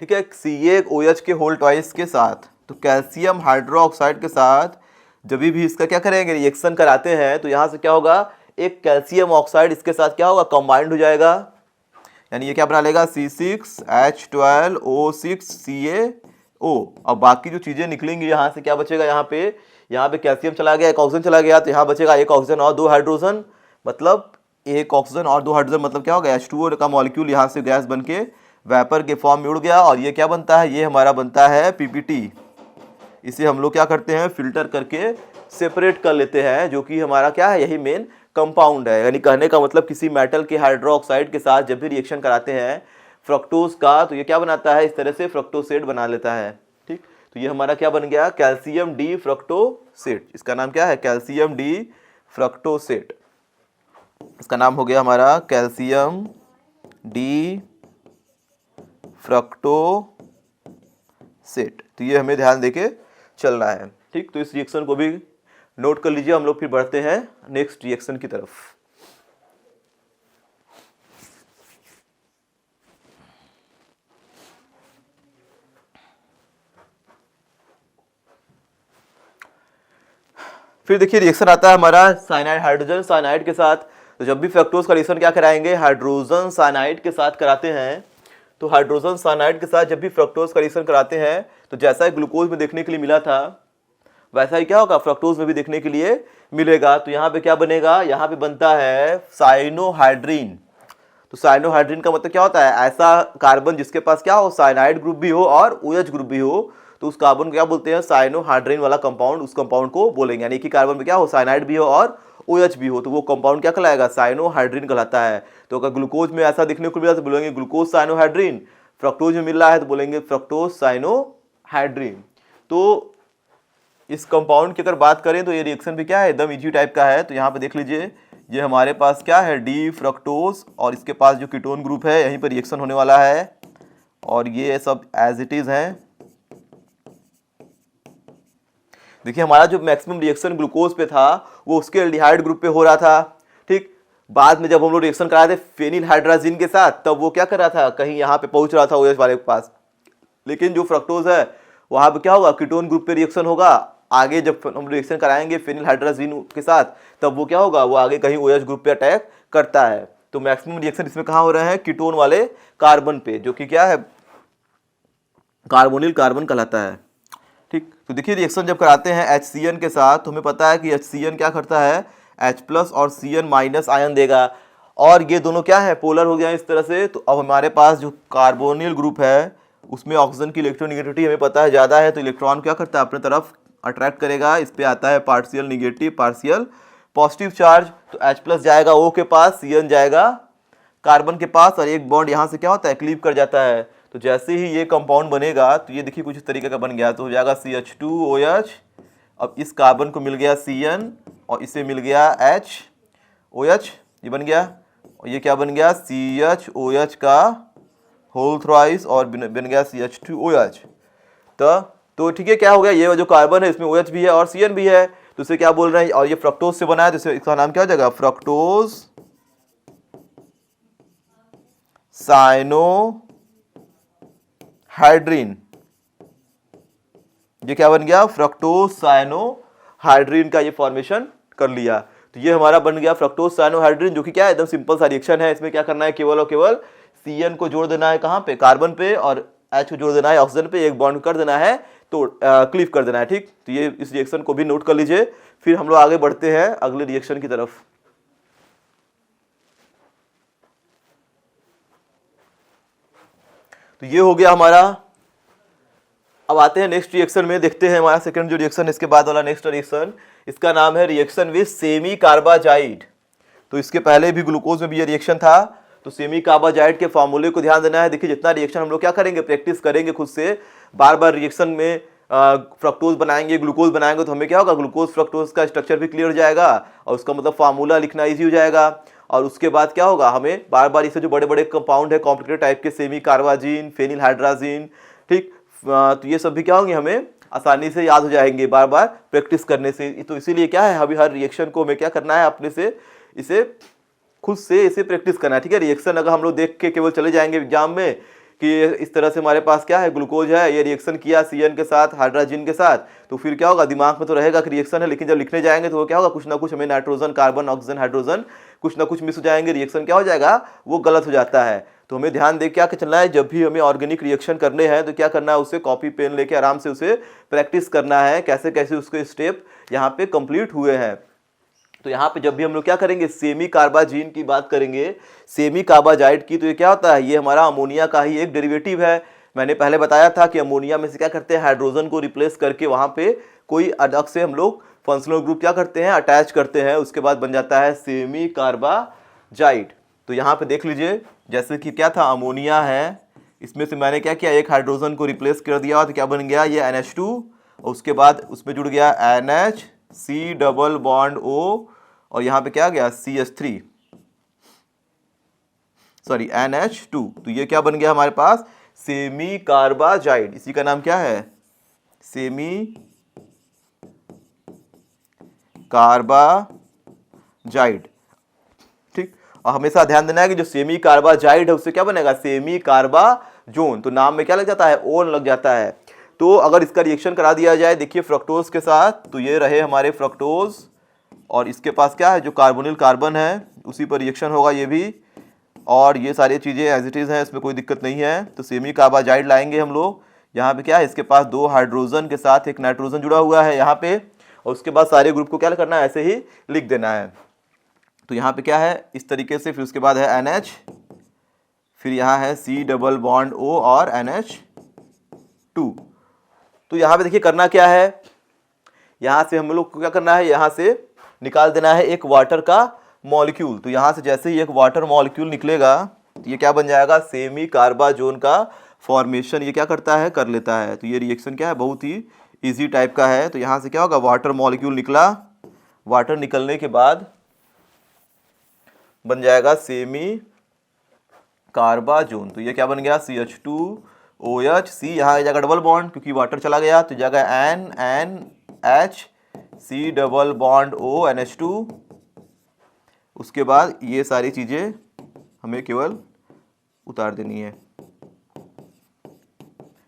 ठीक है, CaOH के होल ट्वाइस के साथ। तो कैल्शियम हाइड्रोक्साइड के साथ जब भी इसका क्या करेंगे, रिएक्शन कराते हैं, तो यहाँ से क्या होगा, एक कैल्शियम ऑक्साइड इसके साथ क्या होगा, कंबाइंड हो जाएगा, यानी ये क्या बना लेगा C6H12O6CaO। और बाकी जो चीजें निकलेंगी यहाँ से क्या बचेगा, यहाँ पे कैल्शियम चला गया, एक ऑक्सीजन चला गया, तो यहाँ बचेगा एक ऑक्सीजन और 2 हाइड्रोजन, मतलब एक ऑक्सीजन और 2 हाइड्रोजन, मतलब क्या होगा, H2O का मॉलिक्यूल यहाँ से गैस बन के वेपर के फॉर्म में उड़ गया। और ये क्या बनता है, ये हमारा बनता है PPT। इसे हम लोग क्या करते हैं, फिल्टर करके सेपरेट कर लेते हैं, जो कि हमारा क्या है, यही मेन कंपाउंड है। यानी कहने का मतलब किसी मेटल के हाइड्रोक्साइड के साथ जब भी रिएक्शन कराते हैं फ्रक्टोज का, तो ये क्या बनाता है, इस तरह से फ्रक्टोसेट बना लेता है। ठीक, तो ये हमारा क्या बन गया, कैल्शियम डी फ्रक्टोसेट। इसका नाम क्या है, कैल्शियम डी फ्रक्टोसेट। इसका नाम हो गया हमारा कैल्शियम डी फ्रक्टोसेट। तो ये हमें ध्यान देके चलना है। ठीक, तो इस रिएक्शन को भी नोट कर लीजिए। हम लोग फिर बढ़ते हैं नेक्स्ट रिएक्शन की तरफ। फिर देखिए रिएक्शन आता है हमारा साइनाइड हाइड्रोजन साइनाइड के साथ। तो जब भी फ्रक्टोज का रिएक्शन क्या कराएंगे, हाइड्रोजन साइनाइड के साथ कराते हैं। तो हाइड्रोजन साइनाइड के साथ जब भी फ्रक्टोज का रिएक्शन कराते हैं, तो जैसा ग्लूकोज में देखने के लिए मिला था, वैसा ही क्या होगा, फ्रक्टोज में भी देखने के लिए मिलेगा। तो यहाँ पे क्या बनेगा, यहाँ पे बनता है साइनोहाइड्रीन। तो साइनोहाइड्रीन का मतलब क्या होता है, ऐसा कार्बन जिसके पास क्या हो, साइनाइड ग्रुप भी हो और OH ग्रुप भी हो, तो उस कार्बन को क्या बोलते हैं, साइनोहाइड्रीन वाला कंपाउंड, उस कंपाउंड को बोलेंगे। यानी कि कार्बन में क्या हो, साइनाइड भी हो और OH भी हो, तो वो कंपाउंड क्या कहलाएगा, साइनोहाइड्रीन कहलाता है। तो अगर ग्लूकोज में ऐसा देखने को मिला तो बोलेंगे ग्लूकोज साइनोहाइड्रीन, फ्रक्टोज में मिल रहा है तो बोलेंगे फ्रक्टोज साइनोहाइड्रीन। तो इस कंपाउंड की अगर बात करें तो ये रिएक्शन भी क्या है, एकदम इजी टाइप का है। तो यहाँ पे देख लीजिए, ये हमारे पास क्या है, डी फ्रक्टोज, और इसके पास जो कीटोन ग्रुप है यहीं पर रिएक्शन होने वाला है, और ये सब एज इट इज है। देखिए हमारा जो मैक्सिमम रिएक्शन ग्लूकोज पे था वो उसके एल्डिहाइड ग्रुप पे हो रहा था। ठीक, बाद में जब हम लोग रिएक्शन कराए थे फेनिल हाइड्राजीन के साथ, तब वो क्या कर रहा था, कहीं यहाँ पे पहुंच रहा था OH वाले के पास। लेकिन जो फ्रक्टोज है वहां पे क्या होगा, कीटोन ग्रुप पे रिएक्शन होगा। आगे जब हम रिएक्शन कराएंगे फेनिल हाइड्राजीन के साथ, तब वो क्या होगा, वो आगे कहीं OH ग्रुप पे अटैक करता है। तो मैक्सिमम रिएक्शन इसमें कहाँ हो रहे हैं, कीटोन वाले कार्बन पे, जो कि क्या है, कार्बोनिल कार्बन कहलाता है। ठीक, तो देखिए रिएक्शन जब कराते हैं HCN के साथ, तो हमें पता है कि HCN क्या करता है, H+ और CN- आयन देगा, और ये दोनों क्या है, पोलर हो गया इस तरह से। तो अब हमारे पास जो कार्बोनिल ग्रुप है उसमें ऑक्सीजन की इलेक्ट्रोनेगेटिविटी हमें पता है ज़्यादा है, तो इलेक्ट्रॉन क्या करता है, अपने तरफ अट्रैक्ट करेगा। इस पे आता है partial negative partial positive charge. तो H+ जाएगा O के पास, CN जाएगा कार्बन के पास, और एक बॉन्ड यहाँ से क्या होता है, क्लीव कर जाता है। तो जैसे ही ये कंपाउंड बनेगा, तो ये देखिए कुछ इस तरीके का बन गया, तो हो जाएगा CH2OH। अब इस कार्बन को मिल गया CN और इसे मिल गया HOH, ये बन गया। और ये क्या बन गया, CHOH का होल थ्राइस, और बन गया CH2OH। तो ठीक है, क्या हो गया, ये जो कार्बन है इसमें OH भी है और CN भी है, तो इसे क्या बोल रहे हैं, और ये फ्रक्टोज से बना है, तो इसका नाम क्या हो जाएगा, फ्रक्टोज साइनोहाइड्रीन। ये क्या बन गया, फ्रक्टोज साइनोहाइड्रीन का ये फॉर्मेशन कर लिया। तो ये हमारा बन गया फ्रक्टोज साइनोहाइड्रीन, जो कि क्या है, एकदम सिंपल सा रिएक्शन है। इसमें क्या करना है, केवल और केवल CN को जोड़ देना है कहाँ पे, कार्बन पे, और H को जोड़ देना है ऑक्सीजन पे, एक बॉन्ड कर देना है, तो क्लीव कर देना है। ठीक, तो ये इस रिएक्शन को भी नोट कर लीजिए। फिर हम लोग आगे बढ़ते हैं अगले रिएक्शन की तरफ। तो ये हो गया हमारा। अब आते हैं नेक्स्ट रिएक्शन में, देखते हैं हमारा सेकंड जो रिएक्शन, इसके बाद वाला नेक्स्ट रिएक्शन, इसका नाम है रिएक्शन विद सेमी कार्बाजाइड। तो इसके पहले भी ग्लूकोज में भी ये रिएक्शन था। तो सेमी कार्बाजाइड के फॉर्मूले को ध्यान देना है। देखिए जितना रिएक्शन हम लोग क्या करेंगे, प्रैक्टिस करेंगे खुद से, बार बार रिएक्शन में फ्रक्टोज बनाएंगे, ग्लूकोज बनाएंगे, तो हमें क्या होगा, ग्लूकोज फ्रक्टोज का स्ट्रक्चर भी क्लियर हो जाएगा, और उसका मतलब फार्मूला लिखना ईजी हो जाएगा। और उसके बाद क्या होगा, हमें बार बार इसे जो बड़े बड़े कंपाउंड है कॉम्प्लिकेटेड टाइप के, सेमी कार्बाजीन, फेनिल हाइड्राजीन, ठीक, तो ये सब भी क्या होंगे, हमें आसानी से याद हो जाएंगे बार बार प्रैक्टिस करने से। तो इसीलिए क्या है, अभी हर रिएक्शन को हमें क्या करना है, अपने से इसे खुद से इसे प्रैक्टिस करना है, ठीक है। रिएक्शन अगर हम लोग देख के केवल चले जाएंगे एग्जाम में कि इस तरह से हमारे पास क्या है, ग्लूकोज है, ये रिएक्शन किया CN के साथ हाइड्रोजन के साथ, तो फिर क्या होगा, दिमाग में तो रहेगा कि रिएक्शन है, लेकिन जब लिखने जाएंगे तो वो क्या होगा, कुछ ना कुछ हमें नाइट्रोजन, कार्बन, ऑक्सीजन, हाइड्रोजन कुछ ना कुछ मिस हो जाएंगे, रिएक्शन क्या हो जाएगा, वो गलत हो जाता है। तो हमें ध्यान दे क्या चलना है, जब भी हमें ऑर्गेनिक रिएक्शन करने हैं तो क्या करना है, उसे कॉपी पेन लेके आराम से उसे प्रैक्टिस करना है, कैसे कैसे उसके स्टेप यहाँ पे कंप्लीट हुए हैं। तो यहाँ पे जब भी हम लोग क्या करेंगे, सेमी कार्बाजीन की बात करेंगे, सेमी कार्बाजाइड की, तो ये क्या होता है, ये हमारा अमोनिया का ही एक डेरिवेटिव है। मैंने पहले बताया था कि अमोनिया में से क्या करते हैं, हाइड्रोजन को रिप्लेस करके वहाँ पे कोई अलग से हम लोग फंक्शनल ग्रुप क्या करते हैं, अटैच करते हैं, उसके बाद बन जाता है सेमी कार्बाजाइड। तो यहाँ पे देख लीजिए, जैसे कि क्या था, अमोनिया है, इसमें से मैंने क्या किया, एक हाइड्रोजन को रिप्लेस कर दिया, तो क्या बन गया, ये NH2, और उसके बाद उसमें जुड़ गया NH, C double bond O, और यहाँ पे क्या गया, CH3, सॉरी NH2। तो ये क्या बन गया हमारे पास, सेमी कार्बाजाइड। इसी का नाम क्या है, सेमी कार्बाजाइड, ठीक। और हमेशा ध्यान देना है कि जो सेमी कार्बाजाइड है उससे क्या बनेगा, सेमी कार्बाजोन। तो नाम में क्या लग जाता है, ओन लग जाता है। तो अगर इसका रिएक्शन करा दिया जाए, देखिए फ्रक्टोज के साथ, तो ये रहे हमारे फ्रक्टोज, और इसके पास क्या है, जो कार्बोनिल कार्बन है उसी पर रिएक्शन होगा ये भी, और ये सारी चीज़ें एज इट इज़ हैं, इसमें कोई दिक्कत नहीं है। तो सेमी कार्बाजाइड लाएंगे हम लोग, यहाँ पे क्या है, इसके पास 2 हाइड्रोजन के साथ एक नाइट्रोजन जुड़ा हुआ है यहाँ पे, और उसके बाद सारे ग्रुप को क्या करना है, ऐसे ही लिख देना है। तो यहाँ पे क्या है, इस तरीके से, फिर उसके बाद है NH, फिर यहाँ है C डबल बॉन्ड O और NH2। तो यहाँ पे देखिए करना क्या है, यहाँ से हम लोग को क्या करना है, यहाँ से निकाल देना है एक वाटर का मॉलिक्यूल। तो यहाँ से जैसे ही एक वाटर मॉलिक्यूल निकलेगा तो ये क्या बन जाएगा, सेमी कार्बाजोन का फॉर्मेशन ये क्या करता है, कर लेता है। तो ये रिएक्शन क्या है, बहुत ही इजी टाइप का है। तो यहाँ से क्या होगा, वाटर मॉलिक्यूल निकला, वाटर निकलने के बाद बन जाएगा सेमी कार्बाजोन। तो ये क्या बन गया, CH2OH, C यहाँ आ जाएगा डबल बॉन्ड क्योंकि वाटर चला गया, तो जाएगा NH, C double bond O, NH2। उसके बाद ये सारी चीज़ें हमें केवल उतार देनी है,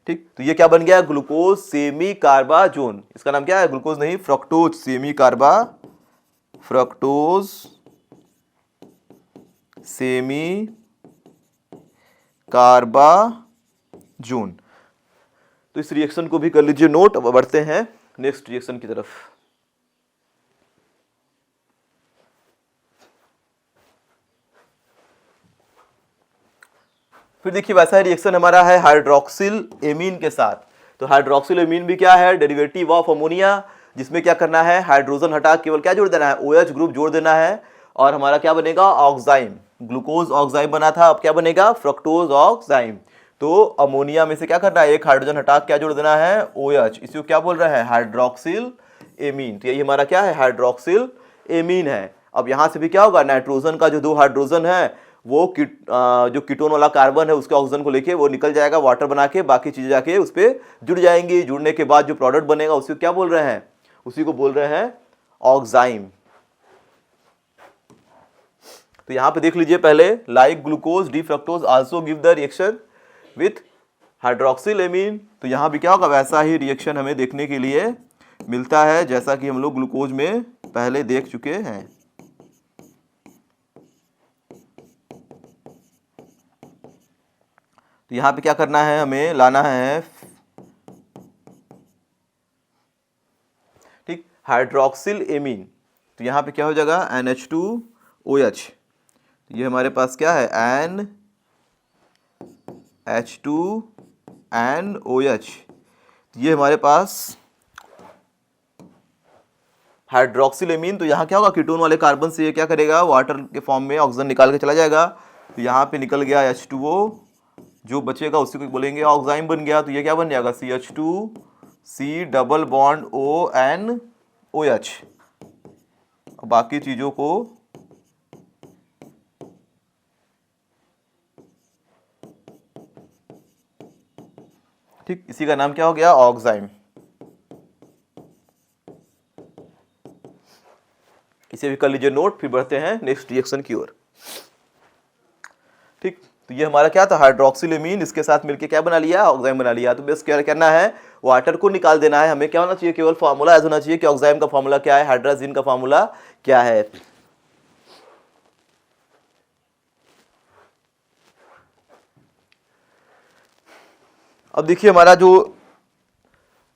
ठीक। तो ये क्या बन गया, ग्लूकोज सेमी कार्बाजोन। इसका नाम क्या है, ग्लूकोज नहीं, फ्रक्टोज सेमी फ्रक्टोज सेमी कार्बाजोन। तो इस रिएक्शन को भी कर लीजिए नोट। अब बढ़ते हैं नेक्स्ट रिएक्शन की तरफ। फिर देखिए वैसा ही रिएक्शन हमारा है हाइड्रोक्सिल एमीन के साथ। तो हाइड्रोक्सिल एमीन भी क्या है, डेरिवेटिव ऑफ अमोनिया, जिसमें क्या करना है, हाइड्रोजन हटा केवल क्या जोड़ देना है, OH ग्रुप जोड़ देना है, और हमारा क्या बनेगा, ऑक्साइम। ग्लूकोज ऑक्साइम बना था, अब क्या बनेगा, फ्रक्टोज ऑक्साइम। तो अमोनिया में से क्या करना है, एक हाइड्रोजन हटा क्या जोड़ देना है, OH। इसको क्या बोल रहे हैं, हाइड्रोक्सिल एमीन। तो यही हमारा क्या है, हाइड्रोक्सिल एमीन है। अब यहाँ से भी क्या होगा, नाइट्रोजन का जो 2 हाइड्रोजन है वो जो कीटोन वाला कार्बन है उसके ऑक्सीजन को लेके वो निकल जाएगा वाटर बना के, बाकी चीजें जाके उस पर जुड़ जाएंगी। जुड़ने के बाद जो प्रोडक्ट बनेगा उसी को क्या बोल रहे हैं, उसी को बोल रहे हैं ऑक्साइम। तो यहां पे देख लीजिए पहले, like glucose D fructose also give the reaction with hydroxyl amine. तो यहां भी क्या होगा, वैसा ही रिएक्शन हमें देखने के लिए मिलता है जैसा कि हम लोग ग्लूकोज में पहले देख चुके हैं। तो यहां पे क्या करना है, हमें लाना है, ठीक, हाइड्रोक्सिल एमीन। तो यहां पे क्या हो जाएगा, NH2OH। ये हमारे पास क्या है, NH2NOH। ये हमारे पास हाइड्रोक्सिल एमीन। तो यहाँ क्या होगा, कीटोन वाले कार्बन से ये क्या करेगा, वाटर के फॉर्म में ऑक्सीजन निकाल के चला जाएगा। तो यहाँ पे निकल गया H2O, जो बचेगा उसी को बोलेंगे ऑक्साइम बन गया। तो ये क्या बन जाएगा, CH2C डबल बॉन्ड ONOH। बाकी चीजों को ठीक, इसी का नाम क्या हो गया, ऑक्साइम। इसे भी कर लीजिए नोट। फिर बढ़ते हैं नेक्स्ट रिएक्शन की ओर। ठीक, तो ये हमारा क्या था, हाइड्रोक्सिलेमीन, इसके साथ मिलके क्या बना लिया, ऑक्साइम बना लिया। तो बस क्या करना है, वाटर को निकाल देना है। हमें क्या होना चाहिए, केवल फार्मूला ऐसा होना चाहिए कि ऑक्साइम का फार्मूला क्या है, हाइड्राजीन का फार्मूला क्या है। अब देखिए हमारा जो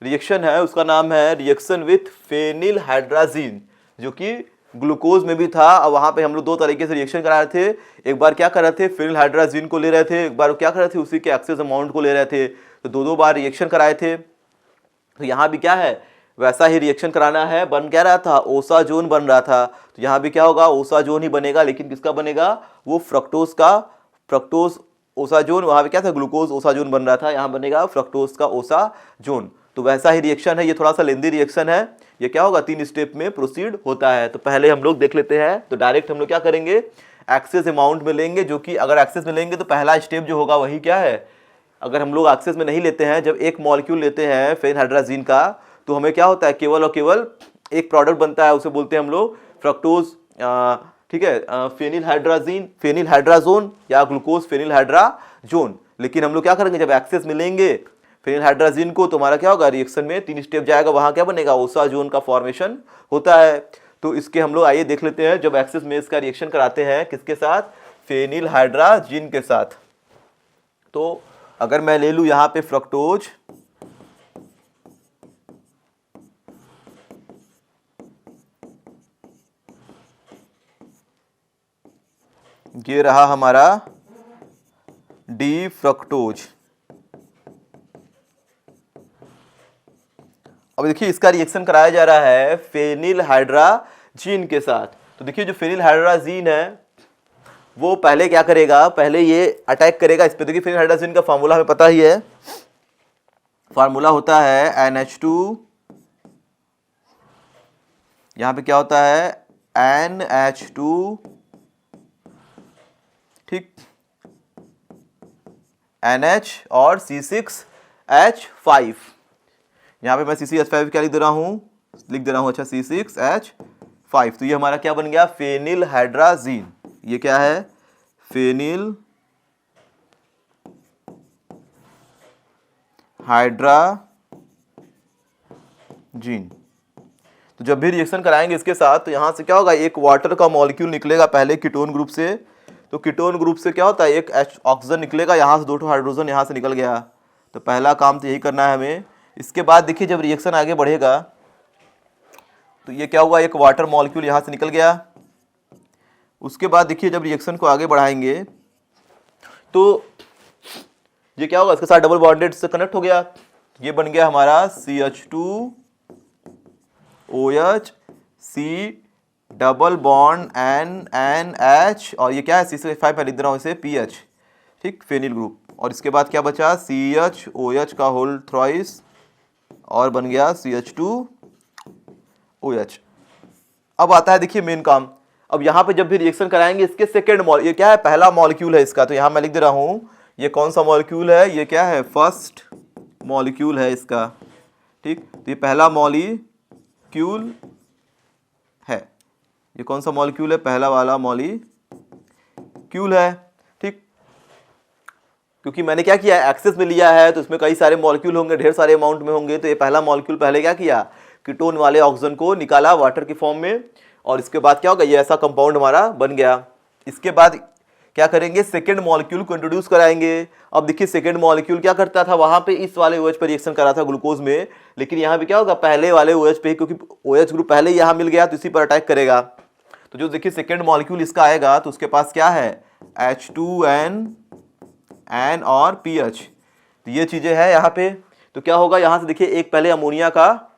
रिएक्शन है उसका नाम है रिएक्शन विथ फेनिल हाइड्राजीन, जो कि ग्लूकोज में भी था। अब वहां पे हम लोग दो तरीके से रिएक्शन करा रहे थे। एक बार क्या कर रहे थे, फेनिल हाइड्राजीन को ले रहे थे, एक बार क्या कर रहे थे, उसी के एक्सेस अमाउंट को ले रहे थे। तो दो दो बार रिएक्शन कराए थे। तो यहाँ भी क्या है, वैसा ही रिएक्शन कराना है। बन क्या रहा था, ओसाजोन बन रहा था। तो यहाँ भी क्या होगा, ओसाजोन ही बनेगा, लेकिन किसका बनेगा, वो फ्रक्टोज का, फ्रक्टोज ओसाजोन। वहां पे क्या था, ग्लूकोज ओसाजोन बन रहा था, यहाँ बनेगा फ्रक्टोज का ओसाजोन। तो वैसा ही रिएक्शन है, ये थोड़ा सा लेंदी रिएक्शन है। ये क्या होगा, 3 स्टेप में प्रोसीड होता है। तो पहले हम लोग देख लेते हैं। तो डायरेक्ट हम लोग क्या करेंगे, एक्सेस अमाउंट में लेंगे, जो कि अगर एक्सेस में लेंगे तो पहला स्टेप जो होगा वही क्या है, अगर हम लोग एक्सेस में नहीं लेते हैं, जब एक मॉलिक्यूल लेते हैं फेनिल हाइड्राजीन का, तो हमें क्या होता है, केवल और केवल एक प्रोडक्ट बनता है, उसे बोलते हैं हम लोग फ्रक्टोज, ठीक है, फेनिल हाइड्राजीन, फेनिल हाइड्राजोन या ग्लूकोज फेनिल हाइड्राजोन। लेकिन हम लोग क्या करेंगे, जब एक्सेस में लेंगे फेनिल हाइड्राजीन को, तो हमारा क्या होगा, रिएक्शन में 3 स्टेप जाएगा, वहां क्या बनेगा, ओसाजोन का फॉर्मेशन होता है। तो इसके हम लोग आइए देख लेते हैं, जब एक्सेस में इसका रिएक्शन कराते हैं किसके साथ, फेनिल हाइड्राजीन के साथ। तो अगर मैं ले लूं यहां पे फ्रक्टोज, ये रहा हमारा डी फ्रक्टोज। अब देखिए इसका रिएक्शन कराया जा रहा है फेनिल हाइड्राजीन के साथ। तो देखिए जो फेनिल हाइड्राजीन है वो पहले क्या करेगा, पहले ये अटैक करेगा इस पे। देखिए फेनिल हाइड्राजीन का फार्मूला हमें पता ही है, फार्मूला होता है NH2, यहां पे क्या होता है NH2, ठीक, NH और C6H5। यहां पे मैं C6H5 क्या लिख दे रहा हूं, अच्छा C6H5। तो ये हमारा क्या बन गया, फेनिल हाइड्राजीन। ये क्या है, फेनिल हाइड्राजीन। तो जब भी रिएक्शन कराएंगे इसके साथ, तो यहां से क्या होगा, एक वाटर का मॉलिक्यूल निकलेगा पहले कीटोन ग्रुप से। तो कीटोन ग्रुप से क्या होता है, एक ऑक्सीजन निकलेगा, यहां से 2 हाइड्रोजन यहां से निकल गया। तो पहला काम तो यही करना है हमें। इसके बाद देखिए जब रिएक्शन आगे बढ़ेगा तो ये क्या हुआ, एक वाटर मॉलिक्यूल यहां से निकल गया। उसके बाद देखिए जब रिएक्शन को आगे बढ़ाएंगे तो ये क्या होगा, इसके साथ डबल बॉन्डेड से कनेक्ट हो गया। ये बन गया हमारा CH2OH, C double bond NH, और ये क्या है C5 में लिख दे रहा हूं इसे PH, ठीक, फेनिल ग्रुप। और इसके बाद क्या बचा, CHOH का होल थ्राइस, और बन गया CH2OH। अब आता है देखिए मेन काम। अब यहां पे जब भी रिएक्शन कराएंगे इसके सेकेंड ये क्या है, पहला मॉलिक्यूल है इसका। तो यहां मैं लिख दे रहा हूं ये कौन सा मॉलिक्यूल है, ये क्या है, फर्स्ट मॉलिक्यूल है इसका, ठीक। तो ये पहला मॉलिक्यूल है, ये कौन सा मॉलिक्यूल है, पहला वाला मॉलिक्यूल है, ठीक। क्योंकि मैंने क्या किया, एक्सेस में लिया है, तो इसमें कई सारे मॉलिक्यूल होंगे, ढेर सारे अमाउंट में होंगे। तो ये पहला मॉलिक्यूल पहले क्या किया, कीटोन वाले ऑक्सीजन को निकाला वाटर की फॉर्म में, और इसके बाद क्या होगा, ये ऐसा कंपाउंड हमारा बन गया। इसके बाद क्या करेंगे, सेकेंड मॉलिक्यूल को इंट्रोड्यूस कराएंगे। अब देखिए सेकेंड मॉलिक्यूल क्या करता था, वहां पे इस वाले OH पर रिएक्शन करा था ग्लूकोज में, लेकिन यहाँ पे क्या होगा, पहले वाले OH पे, क्योंकि OH ग्रुप पहले ही यहाँ मिल गया तो इसी पर अटैक करेगा। तो जो देखिए सेकेंड मॉलिक्यूल इसका आएगा तो उसके पास क्या है, H2N और PH। तो ये चीजें हैं यहाँ पे। तो क्या होगा, यहाँ से देखिए एक पहले अमोनिया का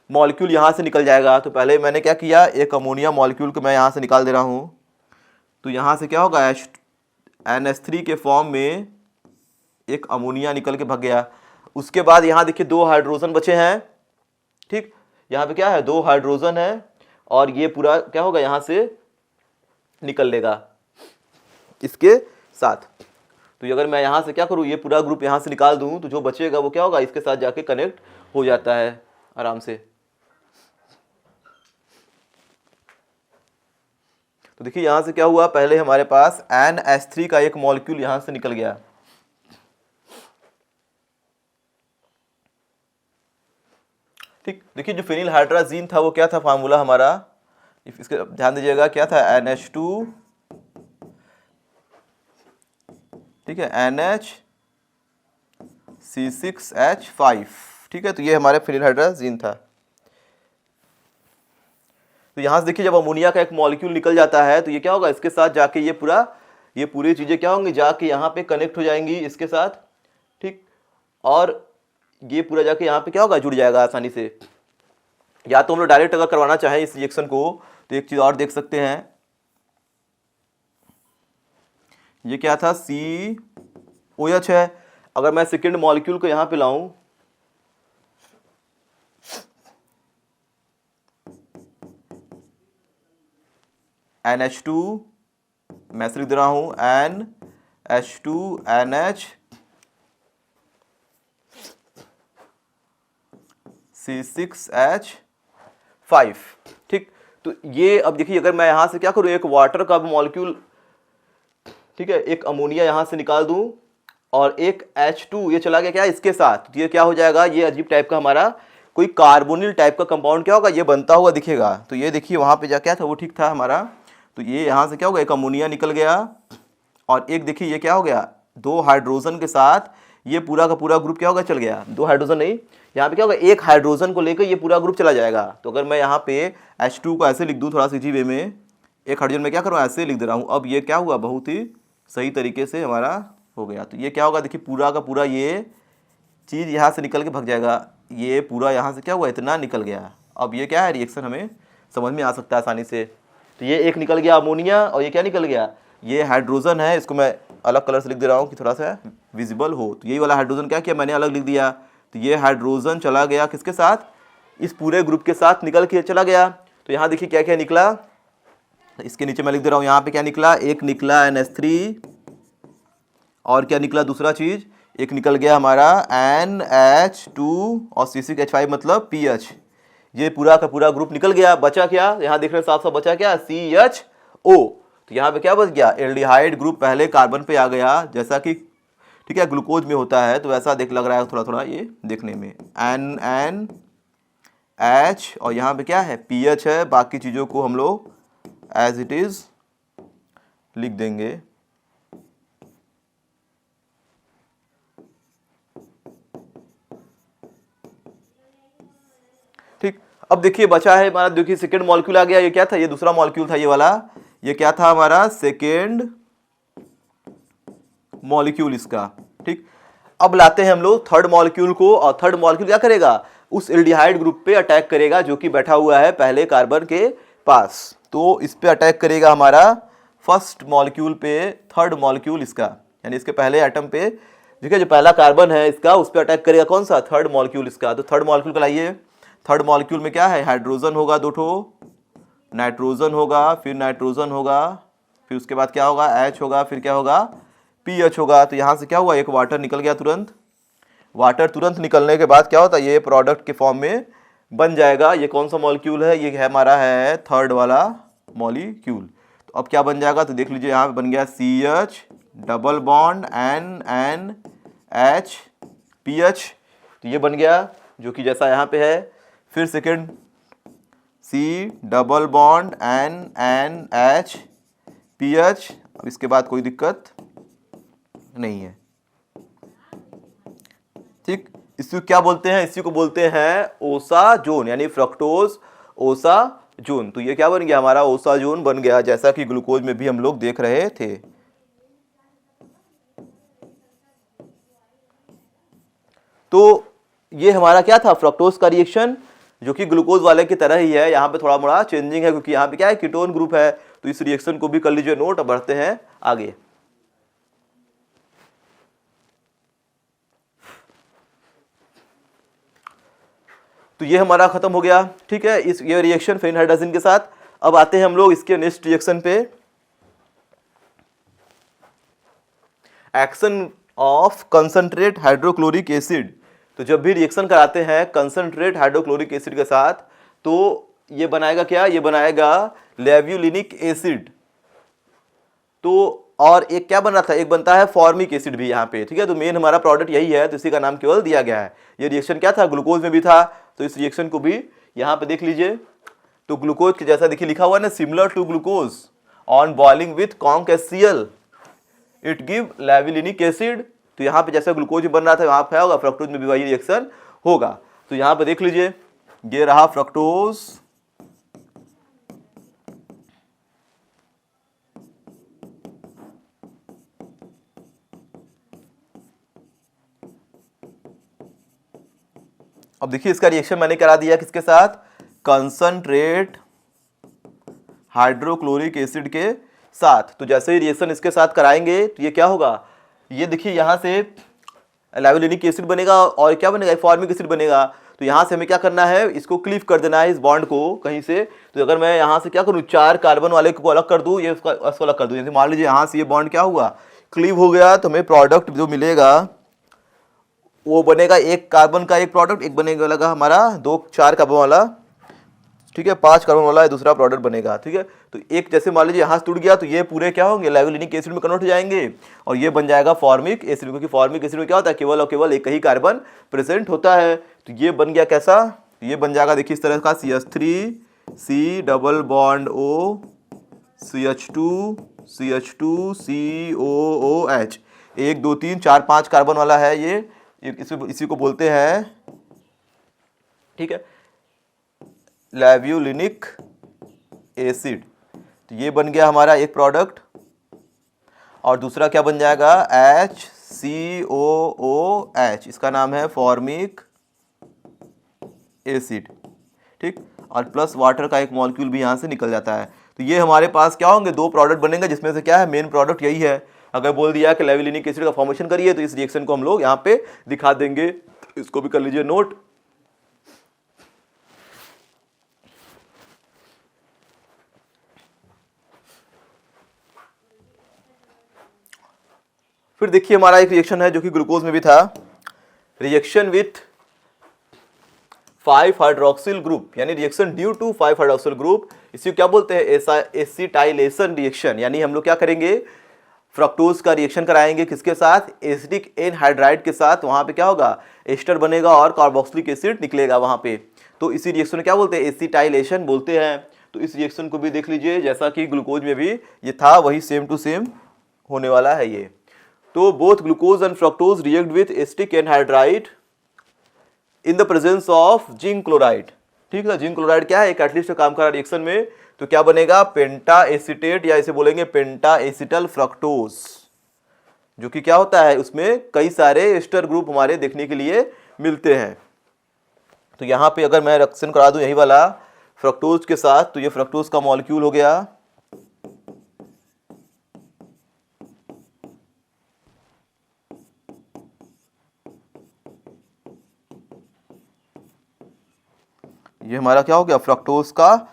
मॉलिक्यूल यहाँ से निकल जाएगा। तो पहले मैंने क्या किया, एक अमोनिया मॉलिक्यूल को मैं यहाँ से निकाल दे रहा हूँ। तो यहाँ से क्या होगा, NH3 के फॉर्म में एक अमोनिया निकल के भाग गया। उसके बाद यहाँ देखिए 2 हाइड्रोजन बचे हैं, ठीक। यहाँ पे क्या है, 2 हाइड्रोजन है, और ये पूरा क्या होगा, यहाँ से निकल लेगा इसके साथ। तो अगर मैं यहाँ से क्या करूँ, ये पूरा ग्रुप यहाँ से निकाल दूँ, तो जो बचेगा वो क्या होगा, इसके साथ जाके कनेक्ट हो जाता है आराम से। तो देखिए यहां से क्या हुआ, पहले हमारे पास NH3 का एक मॉलिक्यूल यहां से निकल गया। ठीक, देखिए जो फिनिल हाइड्राजीन था वो क्या था फार्मूला हमारा, इसके ध्यान दीजिएगा, क्या था NH2, ठीक है, NHC6H5, ठीक है। तो ये हमारे फिनिल हाइड्राजीन था। तो यहां से देखिए जब अमोनिया का एक मॉलिक्यूल निकल जाता है तो ये क्या होगा, इसके साथ जाके ये पूरी चीजें क्या होंगी, जाके यहाँ पे कनेक्ट हो जाएंगी इसके साथ, ठीक, और ये पूरा जाके यहाँ पे क्या होगा, जुड़ जाएगा आसानी से। या तो हम लोग डायरेक्ट अगर करवाना चाहें इस रिएक्शन को तो एक चीज और देख सकते हैं, ये क्या था COH है। अगर मैं सेकेंड मॉलिक्यूल को यहां पे लाऊं, NH2, मैं लिख दे रहा हूं NH2NH C6H5, ठीक। तो ये अब देखिए अगर मैं यहां से क्या करूं, एक वाटर का मॉलिक्यूल, ठीक है, एक अमोनिया यहां से निकाल दूं और एक H2 ये चला गया क्या इसके साथ, तो ये क्या हो जाएगा, ये अजीब टाइप का हमारा कोई कार्बोनिल टाइप का कंपाउंड क्या होगा, ये बनता हुआ दिखेगा। तो ये देखिए वहां पे जा क्या था, वो ठीक था हमारा। तो ये यहां से क्या होगा, एक अमोनिया निकल गया और एक देखिए ये क्या हो गया, 2 हाइड्रोजन के साथ ये पूरा का पूरा ग्रुप क्या होगा, चल गया। 2 हाइड्रोजन नहीं, यहाँ पे क्या होगा, एक हाइड्रोजन को लेकर ये पूरा ग्रुप चला जाएगा। तो अगर मैं यहाँ पे H2 को ऐसे लिख दूँ थोड़ा सा इजी वे में, एक हाइड्रोजन में क्या करूँ, ऐसे लिख दे रहा हूँ। अब ये क्या हुआ, बहुत ही सही तरीके से हमारा हो गया। तो ये क्या होगा, देखिए पूरा का पूरा ये चीज़ यहाँ से निकल के भाग जाएगा, ये पूरा यहाँ से क्या हुआ, इतना निकल गया। अब ये क्या है, रिएक्शन हमें समझ में आ सकता है आसानी से। तो ये एक निकल गया अमोनिया और ये क्या निकल गया, ये हाइड्रोजन है। इसको मैं अलग कलर से लिख दे रहा हूँ कि थोड़ा सा विजिबल हो। तो यही वाला हाइड्रोजन क्या किया मैंने, अलग लिख दिया। तो ये हाइड्रोजन चला गया किसके साथ, इस पूरे ग्रुप के साथ निकल के चला गया। तो यहाँ देखिए क्या क्या निकला, इसके नीचे मैं लिख दे रहा हूँ, यहाँ पे क्या निकला, एक निकला NH3 और क्या निकला दूसरा चीज़, एक निकल गया हमारा NH2 और C6H5 मतलब PH। ये पूरा का पूरा ग्रुप निकल गया। बचा क्या, यहाँ देख रहे हैं साफ साफ बचा क्या, CHO। तो यहाँ पे क्या बच गया, एल्डिहाइड ग्रुप पहले कार्बन पे आ गया, जैसा कि ठीक है ग्लूकोज में होता है, तो वैसा लग रहा है थोड़ा थोड़ा ये देखने में, NH और यहाँ पे क्या है PH है। बाकी चीज़ों को हम लोग एज इट इज लिख देंगे। ठीक, अब देखिए बचा है हमारा, देखिए सेकेंड मॉलिक्यूल आ गया। ये क्या था, ये दूसरा मॉलिक्यूल था ये वाला, ये क्या था हमारा सेकेंड मॉलिक्यूल इसका। ठीक, अब लाते हैं हम लोग थर्ड मॉलिक्यूल को, और थर्ड मॉलिक्यूल क्या करेगा, उस एल्डिहाइड ग्रुप पे अटैक करेगा जो कि बैठा हुआ है पहले कार्बन के पास। तो इस पे अटैक करेगा हमारा फर्स्ट मॉलिक्यूल पे, थर्ड मॉलिक्यूल इसका, यानी इसके पहले एटम पे, ठीक है, जो पहला कार्बन है इसका उस पे अटैक करेगा कौन सा, थर्ड मॉलिक्यूल इसका। तो थर्ड मॉलिक्यूल का लाइए, थर्ड मॉलिक्यूल में क्या है, हाइड्रोजन होगा 2 ठो, नाइट्रोजन होगा, फिर नाइट्रोजन होगा, फिर उसके बाद क्या होगा H होगा, फिर क्या होगा PH होगा। तो यहाँ से क्या हुआ, एक वाटर निकल गया तुरंत। वाटर तुरंत निकलने के बाद क्या होता है, ये प्रोडक्ट के फॉर्म में बन जाएगा। ये कौन सा मॉलिक्यूल है, ये है हमारा है थर्ड वाला मॉलिक्यूल। तो अब क्या बन जाएगा, तो देख लीजिए यहाँ पे बन गया CH double bond NH PH। तो ये बन गया जो कि जैसा यहाँ पे है। फिर second C double bond NH PH। अब इसके बाद कोई दिक्कत नहीं है। ठीक, इसी को क्या बोलते हैं, इसी को बोलते हैं ओसाजोन, यानी फ्रक्टोज ओसाजोन। तो ये क्या बन गया हमारा, ओसाजोन बन गया, जैसा कि ग्लूकोज में भी हम लोग देख रहे थे। तो ये हमारा क्या था, फ्रक्टोज का रिएक्शन, जो कि ग्लूकोज वाले की तरह ही है। यहाँ पे थोड़ा मोड़ा चेंजिंग है क्योंकि यहाँ पे क्या है, कीटोन ग्रुप है। तो इस रिएक्शन को भी कर लीजिए नोट। अब बढ़ते हैं आगे। तो ये हमारा खत्म हो गया, ठीक है, इस ये रिएक्शन फेन हाइड्रोजन के साथ। अब आते हैं हम लोग इसके नेक्स्ट रिएक्शन पे, action of concentrate hydrochloric acid. तो जब भी रिएक्शन कराते हैं कंसंट्रेट हाइड्रोक्लोरिक एसिड के साथ, तो ये बनाएगा क्या, ये बनाएगा लेव्युलिनिक एसिड। तो और एक क्या बन रहा था, एक बनता है फॉर्मिक एसिड भी यहाँ पे, ठीक है। तो मेन हमारा प्रोडक्ट यही है, तो इसी का नाम केवल दिया गया है। ये रिएक्शन क्या था, ग्लूकोज में भी था, तो इस रिएक्शन को भी यहाँ पे देख लीजिए। तो ग्लूकोज के जैसा देखिए लिखा हुआ है ना, similar to glucose on boiling with conc HCl it give levulinic acid. तो यहाँ पे जैसा ग्लूकोज में बन रहा था वहाँ पे होगा, फ्रक्टोज में भी वही रिएक्शन होगा। तो यहाँ पे देख लीजिए, ये रहा फ्रक्टोज, अब देखिए इसका रिएक्शन मैंने करा दिया किसके साथ, कंसंट्रेट हाइड्रोक्लोरिक एसिड के साथ। तो जैसे ही रिएक्शन इसके साथ कराएंगे तो ये क्या होगा, ये देखिए यहाँ से लैविलिनिक एसिड बनेगा और क्या बनेगा, फॉर्मिक एसिड बनेगा। तो यहाँ से हमें क्या करना है, इसको क्लीव कर देना है इस बॉन्ड को कहीं से। तो अगर मैं यहाँ से क्या करूँ, 4 कार्बन वाले को अलग कर दूँ, ये उसको अलग कर दूँ, जैसे मान लीजिए यहाँ से ये बॉन्ड क्या हुआ, क्लीव हो गया, तो हमें प्रोडक्ट जो मिलेगा वो बनेगा एक कार्बन का एक प्रोडक्ट, एक बनेगा लगा हमारा 4 कार्बन वाला, ठीक है, 5 कार्बन वाला है दूसरा प्रोडक्ट बनेगा, ठीक है। तो एक जैसे मान लीजिए यहाँ से टूट गया, तो ये पूरे क्या होंगे, लैविलिनिक एसिड में कन्वर्ट हो जाएंगे और ये बन जाएगा फॉर्मिक एसिड, क्योंकि फॉर्मिक एसिड में क्या होता है, केवल और केवल एक ही कार्बन प्रेजेंट होता है। तो ये बन गया कैसा, ये बन जाएगा देखिए इस तरह का, CH3 double bond O CH2 COOH, 1 2 3 4 5 carbon वाला है ये, इसी को बोलते हैं, ठीक है, लैविलिनिक एसिड। तो ये बन गया हमारा एक प्रोडक्ट और दूसरा क्या बन जाएगा, HCOOH, इसका नाम है फॉर्मिक एसिड, ठीक। और प्लस वाटर का एक मॉलिक्यूल भी यहाँ से निकल जाता है। तो ये हमारे पास क्या होंगे, 2 प्रोडक्ट बनेंगे, जिसमें से क्या है, मेन प्रोडक्ट यही है। अगर बोल दिया कि लैविलिनिक एसिड का फॉर्मेशन करिए, तो इस रिएक्शन को हम लोग यहाँ पे दिखा देंगे, इसको भी कर लीजिए नोट। फिर देखिए हमारा एक रिएक्शन है जो कि ग्लूकोज में भी था, रिएक्शन विथ 5 हाइड्रोक्सिल ग्रुप, यानी reaction due to 5 hydroxyl group. इसी को क्या बोलते हैं, एसिटाइलेशन रिएक्शन। यानी हम लोग क्या करेंगे, फ्रक्टोज का रिएक्शन कराएंगे किसके साथ, एसिटिक एनहाइड्राइड के साथ। वहां पे क्या होगा, एस्टर बनेगा और कार्बोक्सिलिक एसिड निकलेगा वहां पे। तो इसी रिएक्शन को क्या बोलते हैं, एसिटाइलेशन बोलते हैं। तो इस रिएक्शन को भी देख लीजिए, जैसा कि ग्लूकोज में भी ये था, वही सेम टू सेम होने वाला है ये। तो both glucose and fructose react with acetic anhydride in the presence of zinc chloride, ठीक है। जिंक क्लोराइड क्या है, एक कैटलिस्ट काम कर रहा है रिएक्शन में। तो क्या बनेगा, पेंटा एसिटेट, या इसे बोलेंगे पेंटा एसिटल फ्रक्टोज, जो कि क्या होता है, उसमें कई सारे एस्टर ग्रुप हमारे देखने के लिए मिलते हैं। तो यहाँ पे अगर मैं रिएक्शन करा दूं यही वाला फ्रक्टोज के साथ, तो ये फ्रक्टोज का मॉलिक्यूल हो गया, ये हमारा क्या हो गया, फ्रक्टोज का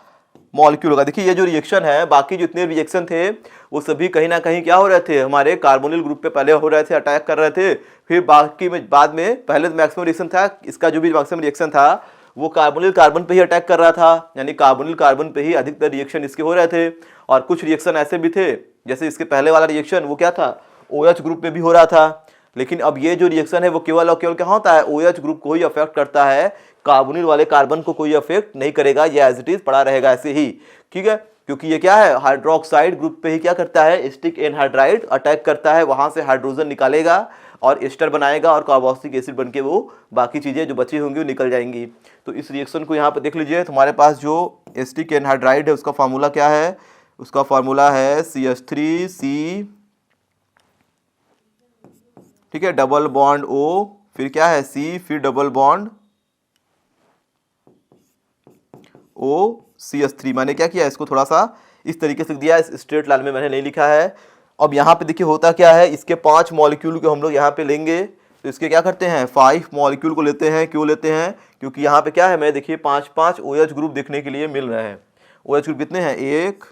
मॉलिक्यूल होगा। देखिए ये जो रिएक्शन है, बाकी जितने रिएक्शन थे वो सभी कहीं ना कहीं क्या हो रहे थे, हमारे कार्बोनिल ग्रुप पे पहले हो रहे थे, अटैक कर रहे थे। फिर बाकी में बाद में, पहले मैक्सिमम रिएक्शन था, इसका जो भी मैक्सिमम रिएक्शन था वो कार्बोनिल कार्बन पे ही अटैक कर रहा था, यानी कार्बोनिल कार्बन पे ही अधिकतर रिएक्शन इसके हो रहे थे। और कुछ रिएक्शन ऐसे भी थे, जैसे इसके पहले वाला रिएक्शन वो क्या था, OH ग्रुप पे भी हो रहा था। लेकिन अब ये जो रिएक्शन है वो केवल और केवल क्या होता है, OH ग्रुप को ही अफेक्ट करता है, कार्बोनिल वाले कार्बन को कोई अफेक्ट नहीं करेगा, ये एज इट इज पड़ा रहेगा ऐसे ही, ठीक है। क्योंकि ये क्या है, हाइड्रोक्साइड ग्रुप पे ही क्या करता है, एसिटिक एनहाइड्राइड अटैक करता है, वहां से हाइड्रोजन निकालेगा और एस्टर बनाएगा और कार्बोक्सिलिक एसिड बनके वो बाकी चीजें जो बची होंगी वो निकल जाएंगी। तो इस रिएक्शन को यहाँ पे देख लीजिए, तुम्हारे पास जो एसिटिक एनहाइड्राइड है उसका फार्मूला क्या है, उसका फार्मूला है CH3C, ठीक है, डबल बॉन्ड O, फिर क्या है C, फिर डबल बॉन्ड O CH3। मैंने क्या किया, इसको थोड़ा सा इस तरीके से दिया, इस स्ट्रेट लाइन में मैंने नहीं लिखा है। अब यहाँ पे देखिए होता क्या है, इसके 5 मॉलिक्यूल को हम लोग यहाँ पे लेंगे, तो इसके क्या करते हैं, 5 मॉलिक्यूल को लेते हैं। क्यों लेते हैं, क्योंकि यहाँ पे क्या है, मैं देखिए 5 OH ग्रुप देखने के लिए मिल रहे हैं। OH ग्रुप कितने हैं, 1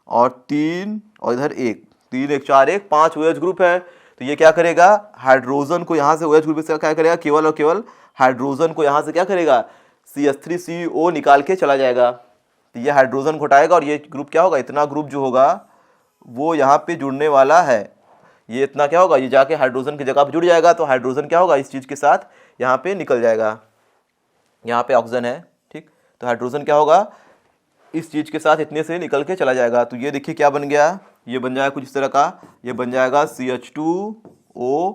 और 3 और इधर 1, 3 1 4 1 5 OH ग्रुप है। तो ये क्या करेगा, हाइड्रोजन को यहाँ से OH ग्रुप से क्या करेगा, केवल और केवल हाइड्रोजन को यहाँ से क्या करेगा, CH3CO निकाल के चला जाएगा। तो ये हाइड्रोजन को हटाएगा और ये ग्रुप क्या होगा, इतना ग्रुप जो होगा वो यहाँ पे जुड़ने वाला है। ये इतना क्या होगा, ये जाके हाइड्रोजन की जगह पे जुड़ जाएगा, तो हाइड्रोजन क्या होगा, इस चीज़ के साथ यहाँ पे निकल जाएगा। यहाँ पे ऑक्सीजन है, ठीक, तो हाइड्रोजन क्या होगा, इस चीज़ के साथ इतने से निकल के चला जाएगा। तो ये देखिए क्या बन गया, ये बन जाएगा कुछ इस तरह का, ये बन जाएगा CH2O,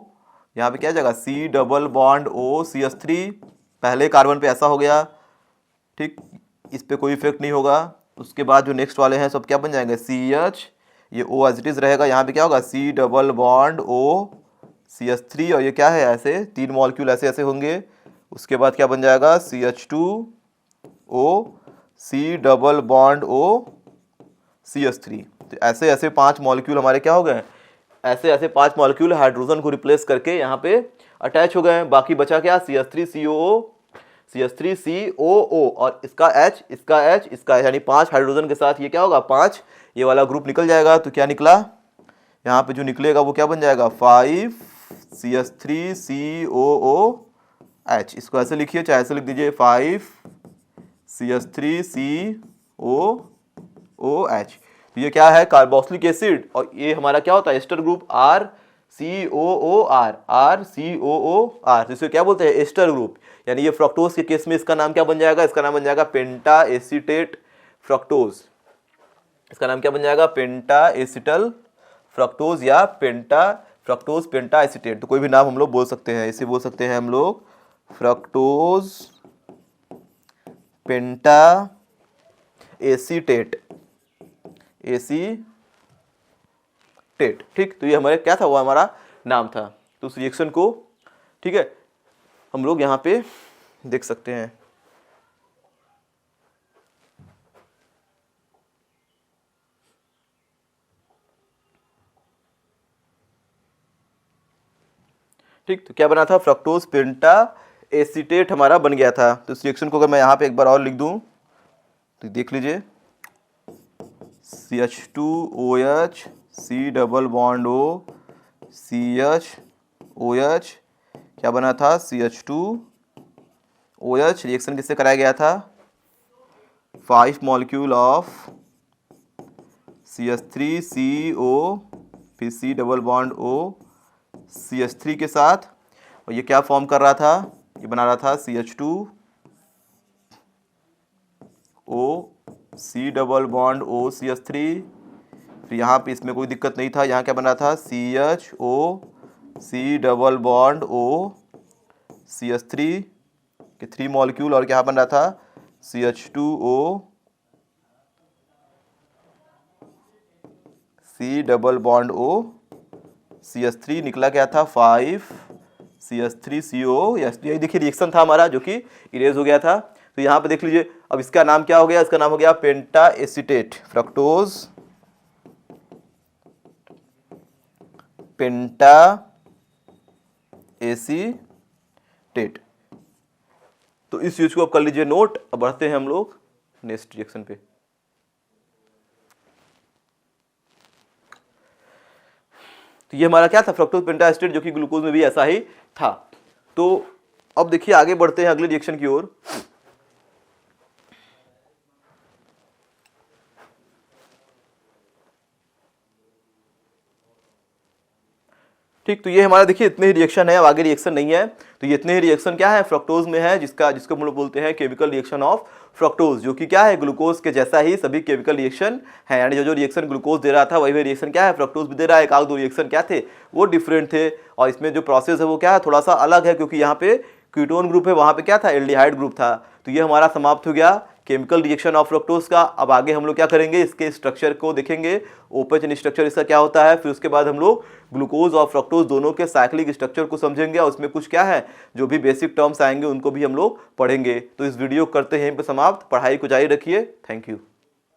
यहाँ पे क्या जाएगा C double bond O CH3, पहले कार्बन पे ऐसा हो गया, ठीक, इस पे कोई इफेक्ट नहीं होगा। उसके बाद जो नेक्स्ट वाले हैं सब क्या बन जाएंगे CH, ये O एज इट इज रहेगा, यहाँ पे क्या होगा C double bond O CH3, और ये क्या है ऐसे 3 मॉलिक्यूल ऐसे ऐसे होंगे। उसके बाद क्या बन जाएगा CH2O C double bond O CH3। तो ऐसे ऐसे 5 मॉलिक्यूल हमारे क्या हो गए, ऐसे ऐसे 5 मॉलिक्यूल हाइड्रोजन को रिप्लेस करके यहाँ पे अटैच हो गए हैं। बाकी बचा क्या CH3COO CH3COO और इसका H, इसका H, इसका H, यानी 5 हाइड्रोजन के साथ ये क्या होगा 5, ये वाला ग्रुप निकल जाएगा। तो क्या निकला, यहाँ पे जो निकलेगा वो क्या बन जाएगा 5 CH3COOH। इसको ऐसे लिखिए, चाहे ऐसे लिख दीजिए 5 CH3COOH। तो ये क्या है कार्बोक्सिलिक एसिड, और ये हमारा क्या होता है एस्टर ग्रुप RCOOR, जिसको क्या बोलते हैं एस्टर ग्रुप। यानी ये फ्रक्टोज के केस में इसका नाम क्या बन जाएगा, इसका नाम बन जाएगा पेंटा एसीटेट फ्रक्टोज। इसका नाम क्या बन जाएगा पेंटा एसिटल फ्रक्टोज या पेंटा फ्रक्टोज पेंटा एसीटेट। तो कोई भी नाम हम लोग बोल सकते हैं, इसे बोल सकते हैं हम लोग फ्रक्टोज पेंटा एसीटेट, एसीटेट, ठीक। तो ये हमारे क्या था, वो हमारा नाम था। तो उस रिएक्शन को, ठीक है, हम लोग यहाँ पे देख सकते हैं। ठीक, तो क्या बना था फ्रक्टोज पेंटा एसीटेट हमारा बन गया था। तो इस रिएक्शन को अगर मैं यहाँ पे एक बार और लिख दूँ तो देख लीजिए CH2OH C double bond O CHOH, क्या बना था CH2OH। रिएक्शन किससे कराया गया था 5 मॉलिक्यूल ऑफ CH3CO फिर C double bond O CH3 के साथ, और ये क्या फॉर्म कर रहा था, ये बना रहा था CH2O C double bond O CH3। फिर यहाँ पे इसमें कोई दिक्कत नहीं था, यहाँ क्या बना था CHO C double bond O CH3 के 3 मॉलिक्यूल, और क्या बन रहा था CH2O C double bond O CH3, निकला क्या था 5 CH3CO। यही देखिए रिएक्शन था हमारा जो कि इरेज हो गया था। तो यहाँ पे देख लीजिए अब इसका नाम क्या हो गया, इसका नाम हो गया पेंटा एसीटेट, फ्रक्टोज पेंटा एसीटेट। तो इस चीज को आप कर लीजिए नोट। अब बढ़ते हैं हम लोग नेक्स्ट रिएक्शन पे। तो ये हमारा क्या था फ्रक्टोज पेंटा एसीटेट, जो कि ग्लूकोज में भी ऐसा ही था। तो अब देखिए आगे बढ़ते हैं अगले रिएक्शन की ओर। ठीक, तो ये हमारा देखिए इतने ही रिएक्शन है, अब आगे रिएक्शन नहीं है। तो ये इतने ही रिएक्शन क्या है फ्रक्टोज में है, जिसको हम लोग बोलते हैं केमिकल रिएक्शन ऑफ फ्रक्टोज, जो कि क्या है ग्लूकोज के जैसा ही सभी केमिकल रिएक्शन है। यानी जो रिएक्शन ग्लूकोज दे रहा था वही रिएक्शन क्या है फ्रक्टोज भी दे रहा है। एक आध दो रिएक्शन क्या थे वो डिफरेंट थे, और इसमें जो प्रोसेस है वो क्या है थोड़ा सा अलग है, क्योंकि यहाँ पे कीटोन ग्रुप है, वहाँ पे क्या था एल्डिहाइड ग्रुप था। तो ये हमारा समाप्त हो गया केमिकल रिएक्शन ऑफ फ्रक्टोज का। अब आगे हम लोग क्या करेंगे, इसके स्ट्रक्चर को देखेंगे, ओपन स्ट्रक्चर इसका क्या होता है। फिर उसके बाद हम लोग ग्लूकोज और फ्रक्टोज दोनों के साइक्लिक स्ट्रक्चर को समझेंगे, और उसमें कुछ क्या है जो भी बेसिक टर्म्स आएंगे उनको भी हम लोग पढ़ेंगे। तो इस वीडियो करते हैं यहीं पर समाप्त। पढ़ाई को जारी रखिए। Thank you.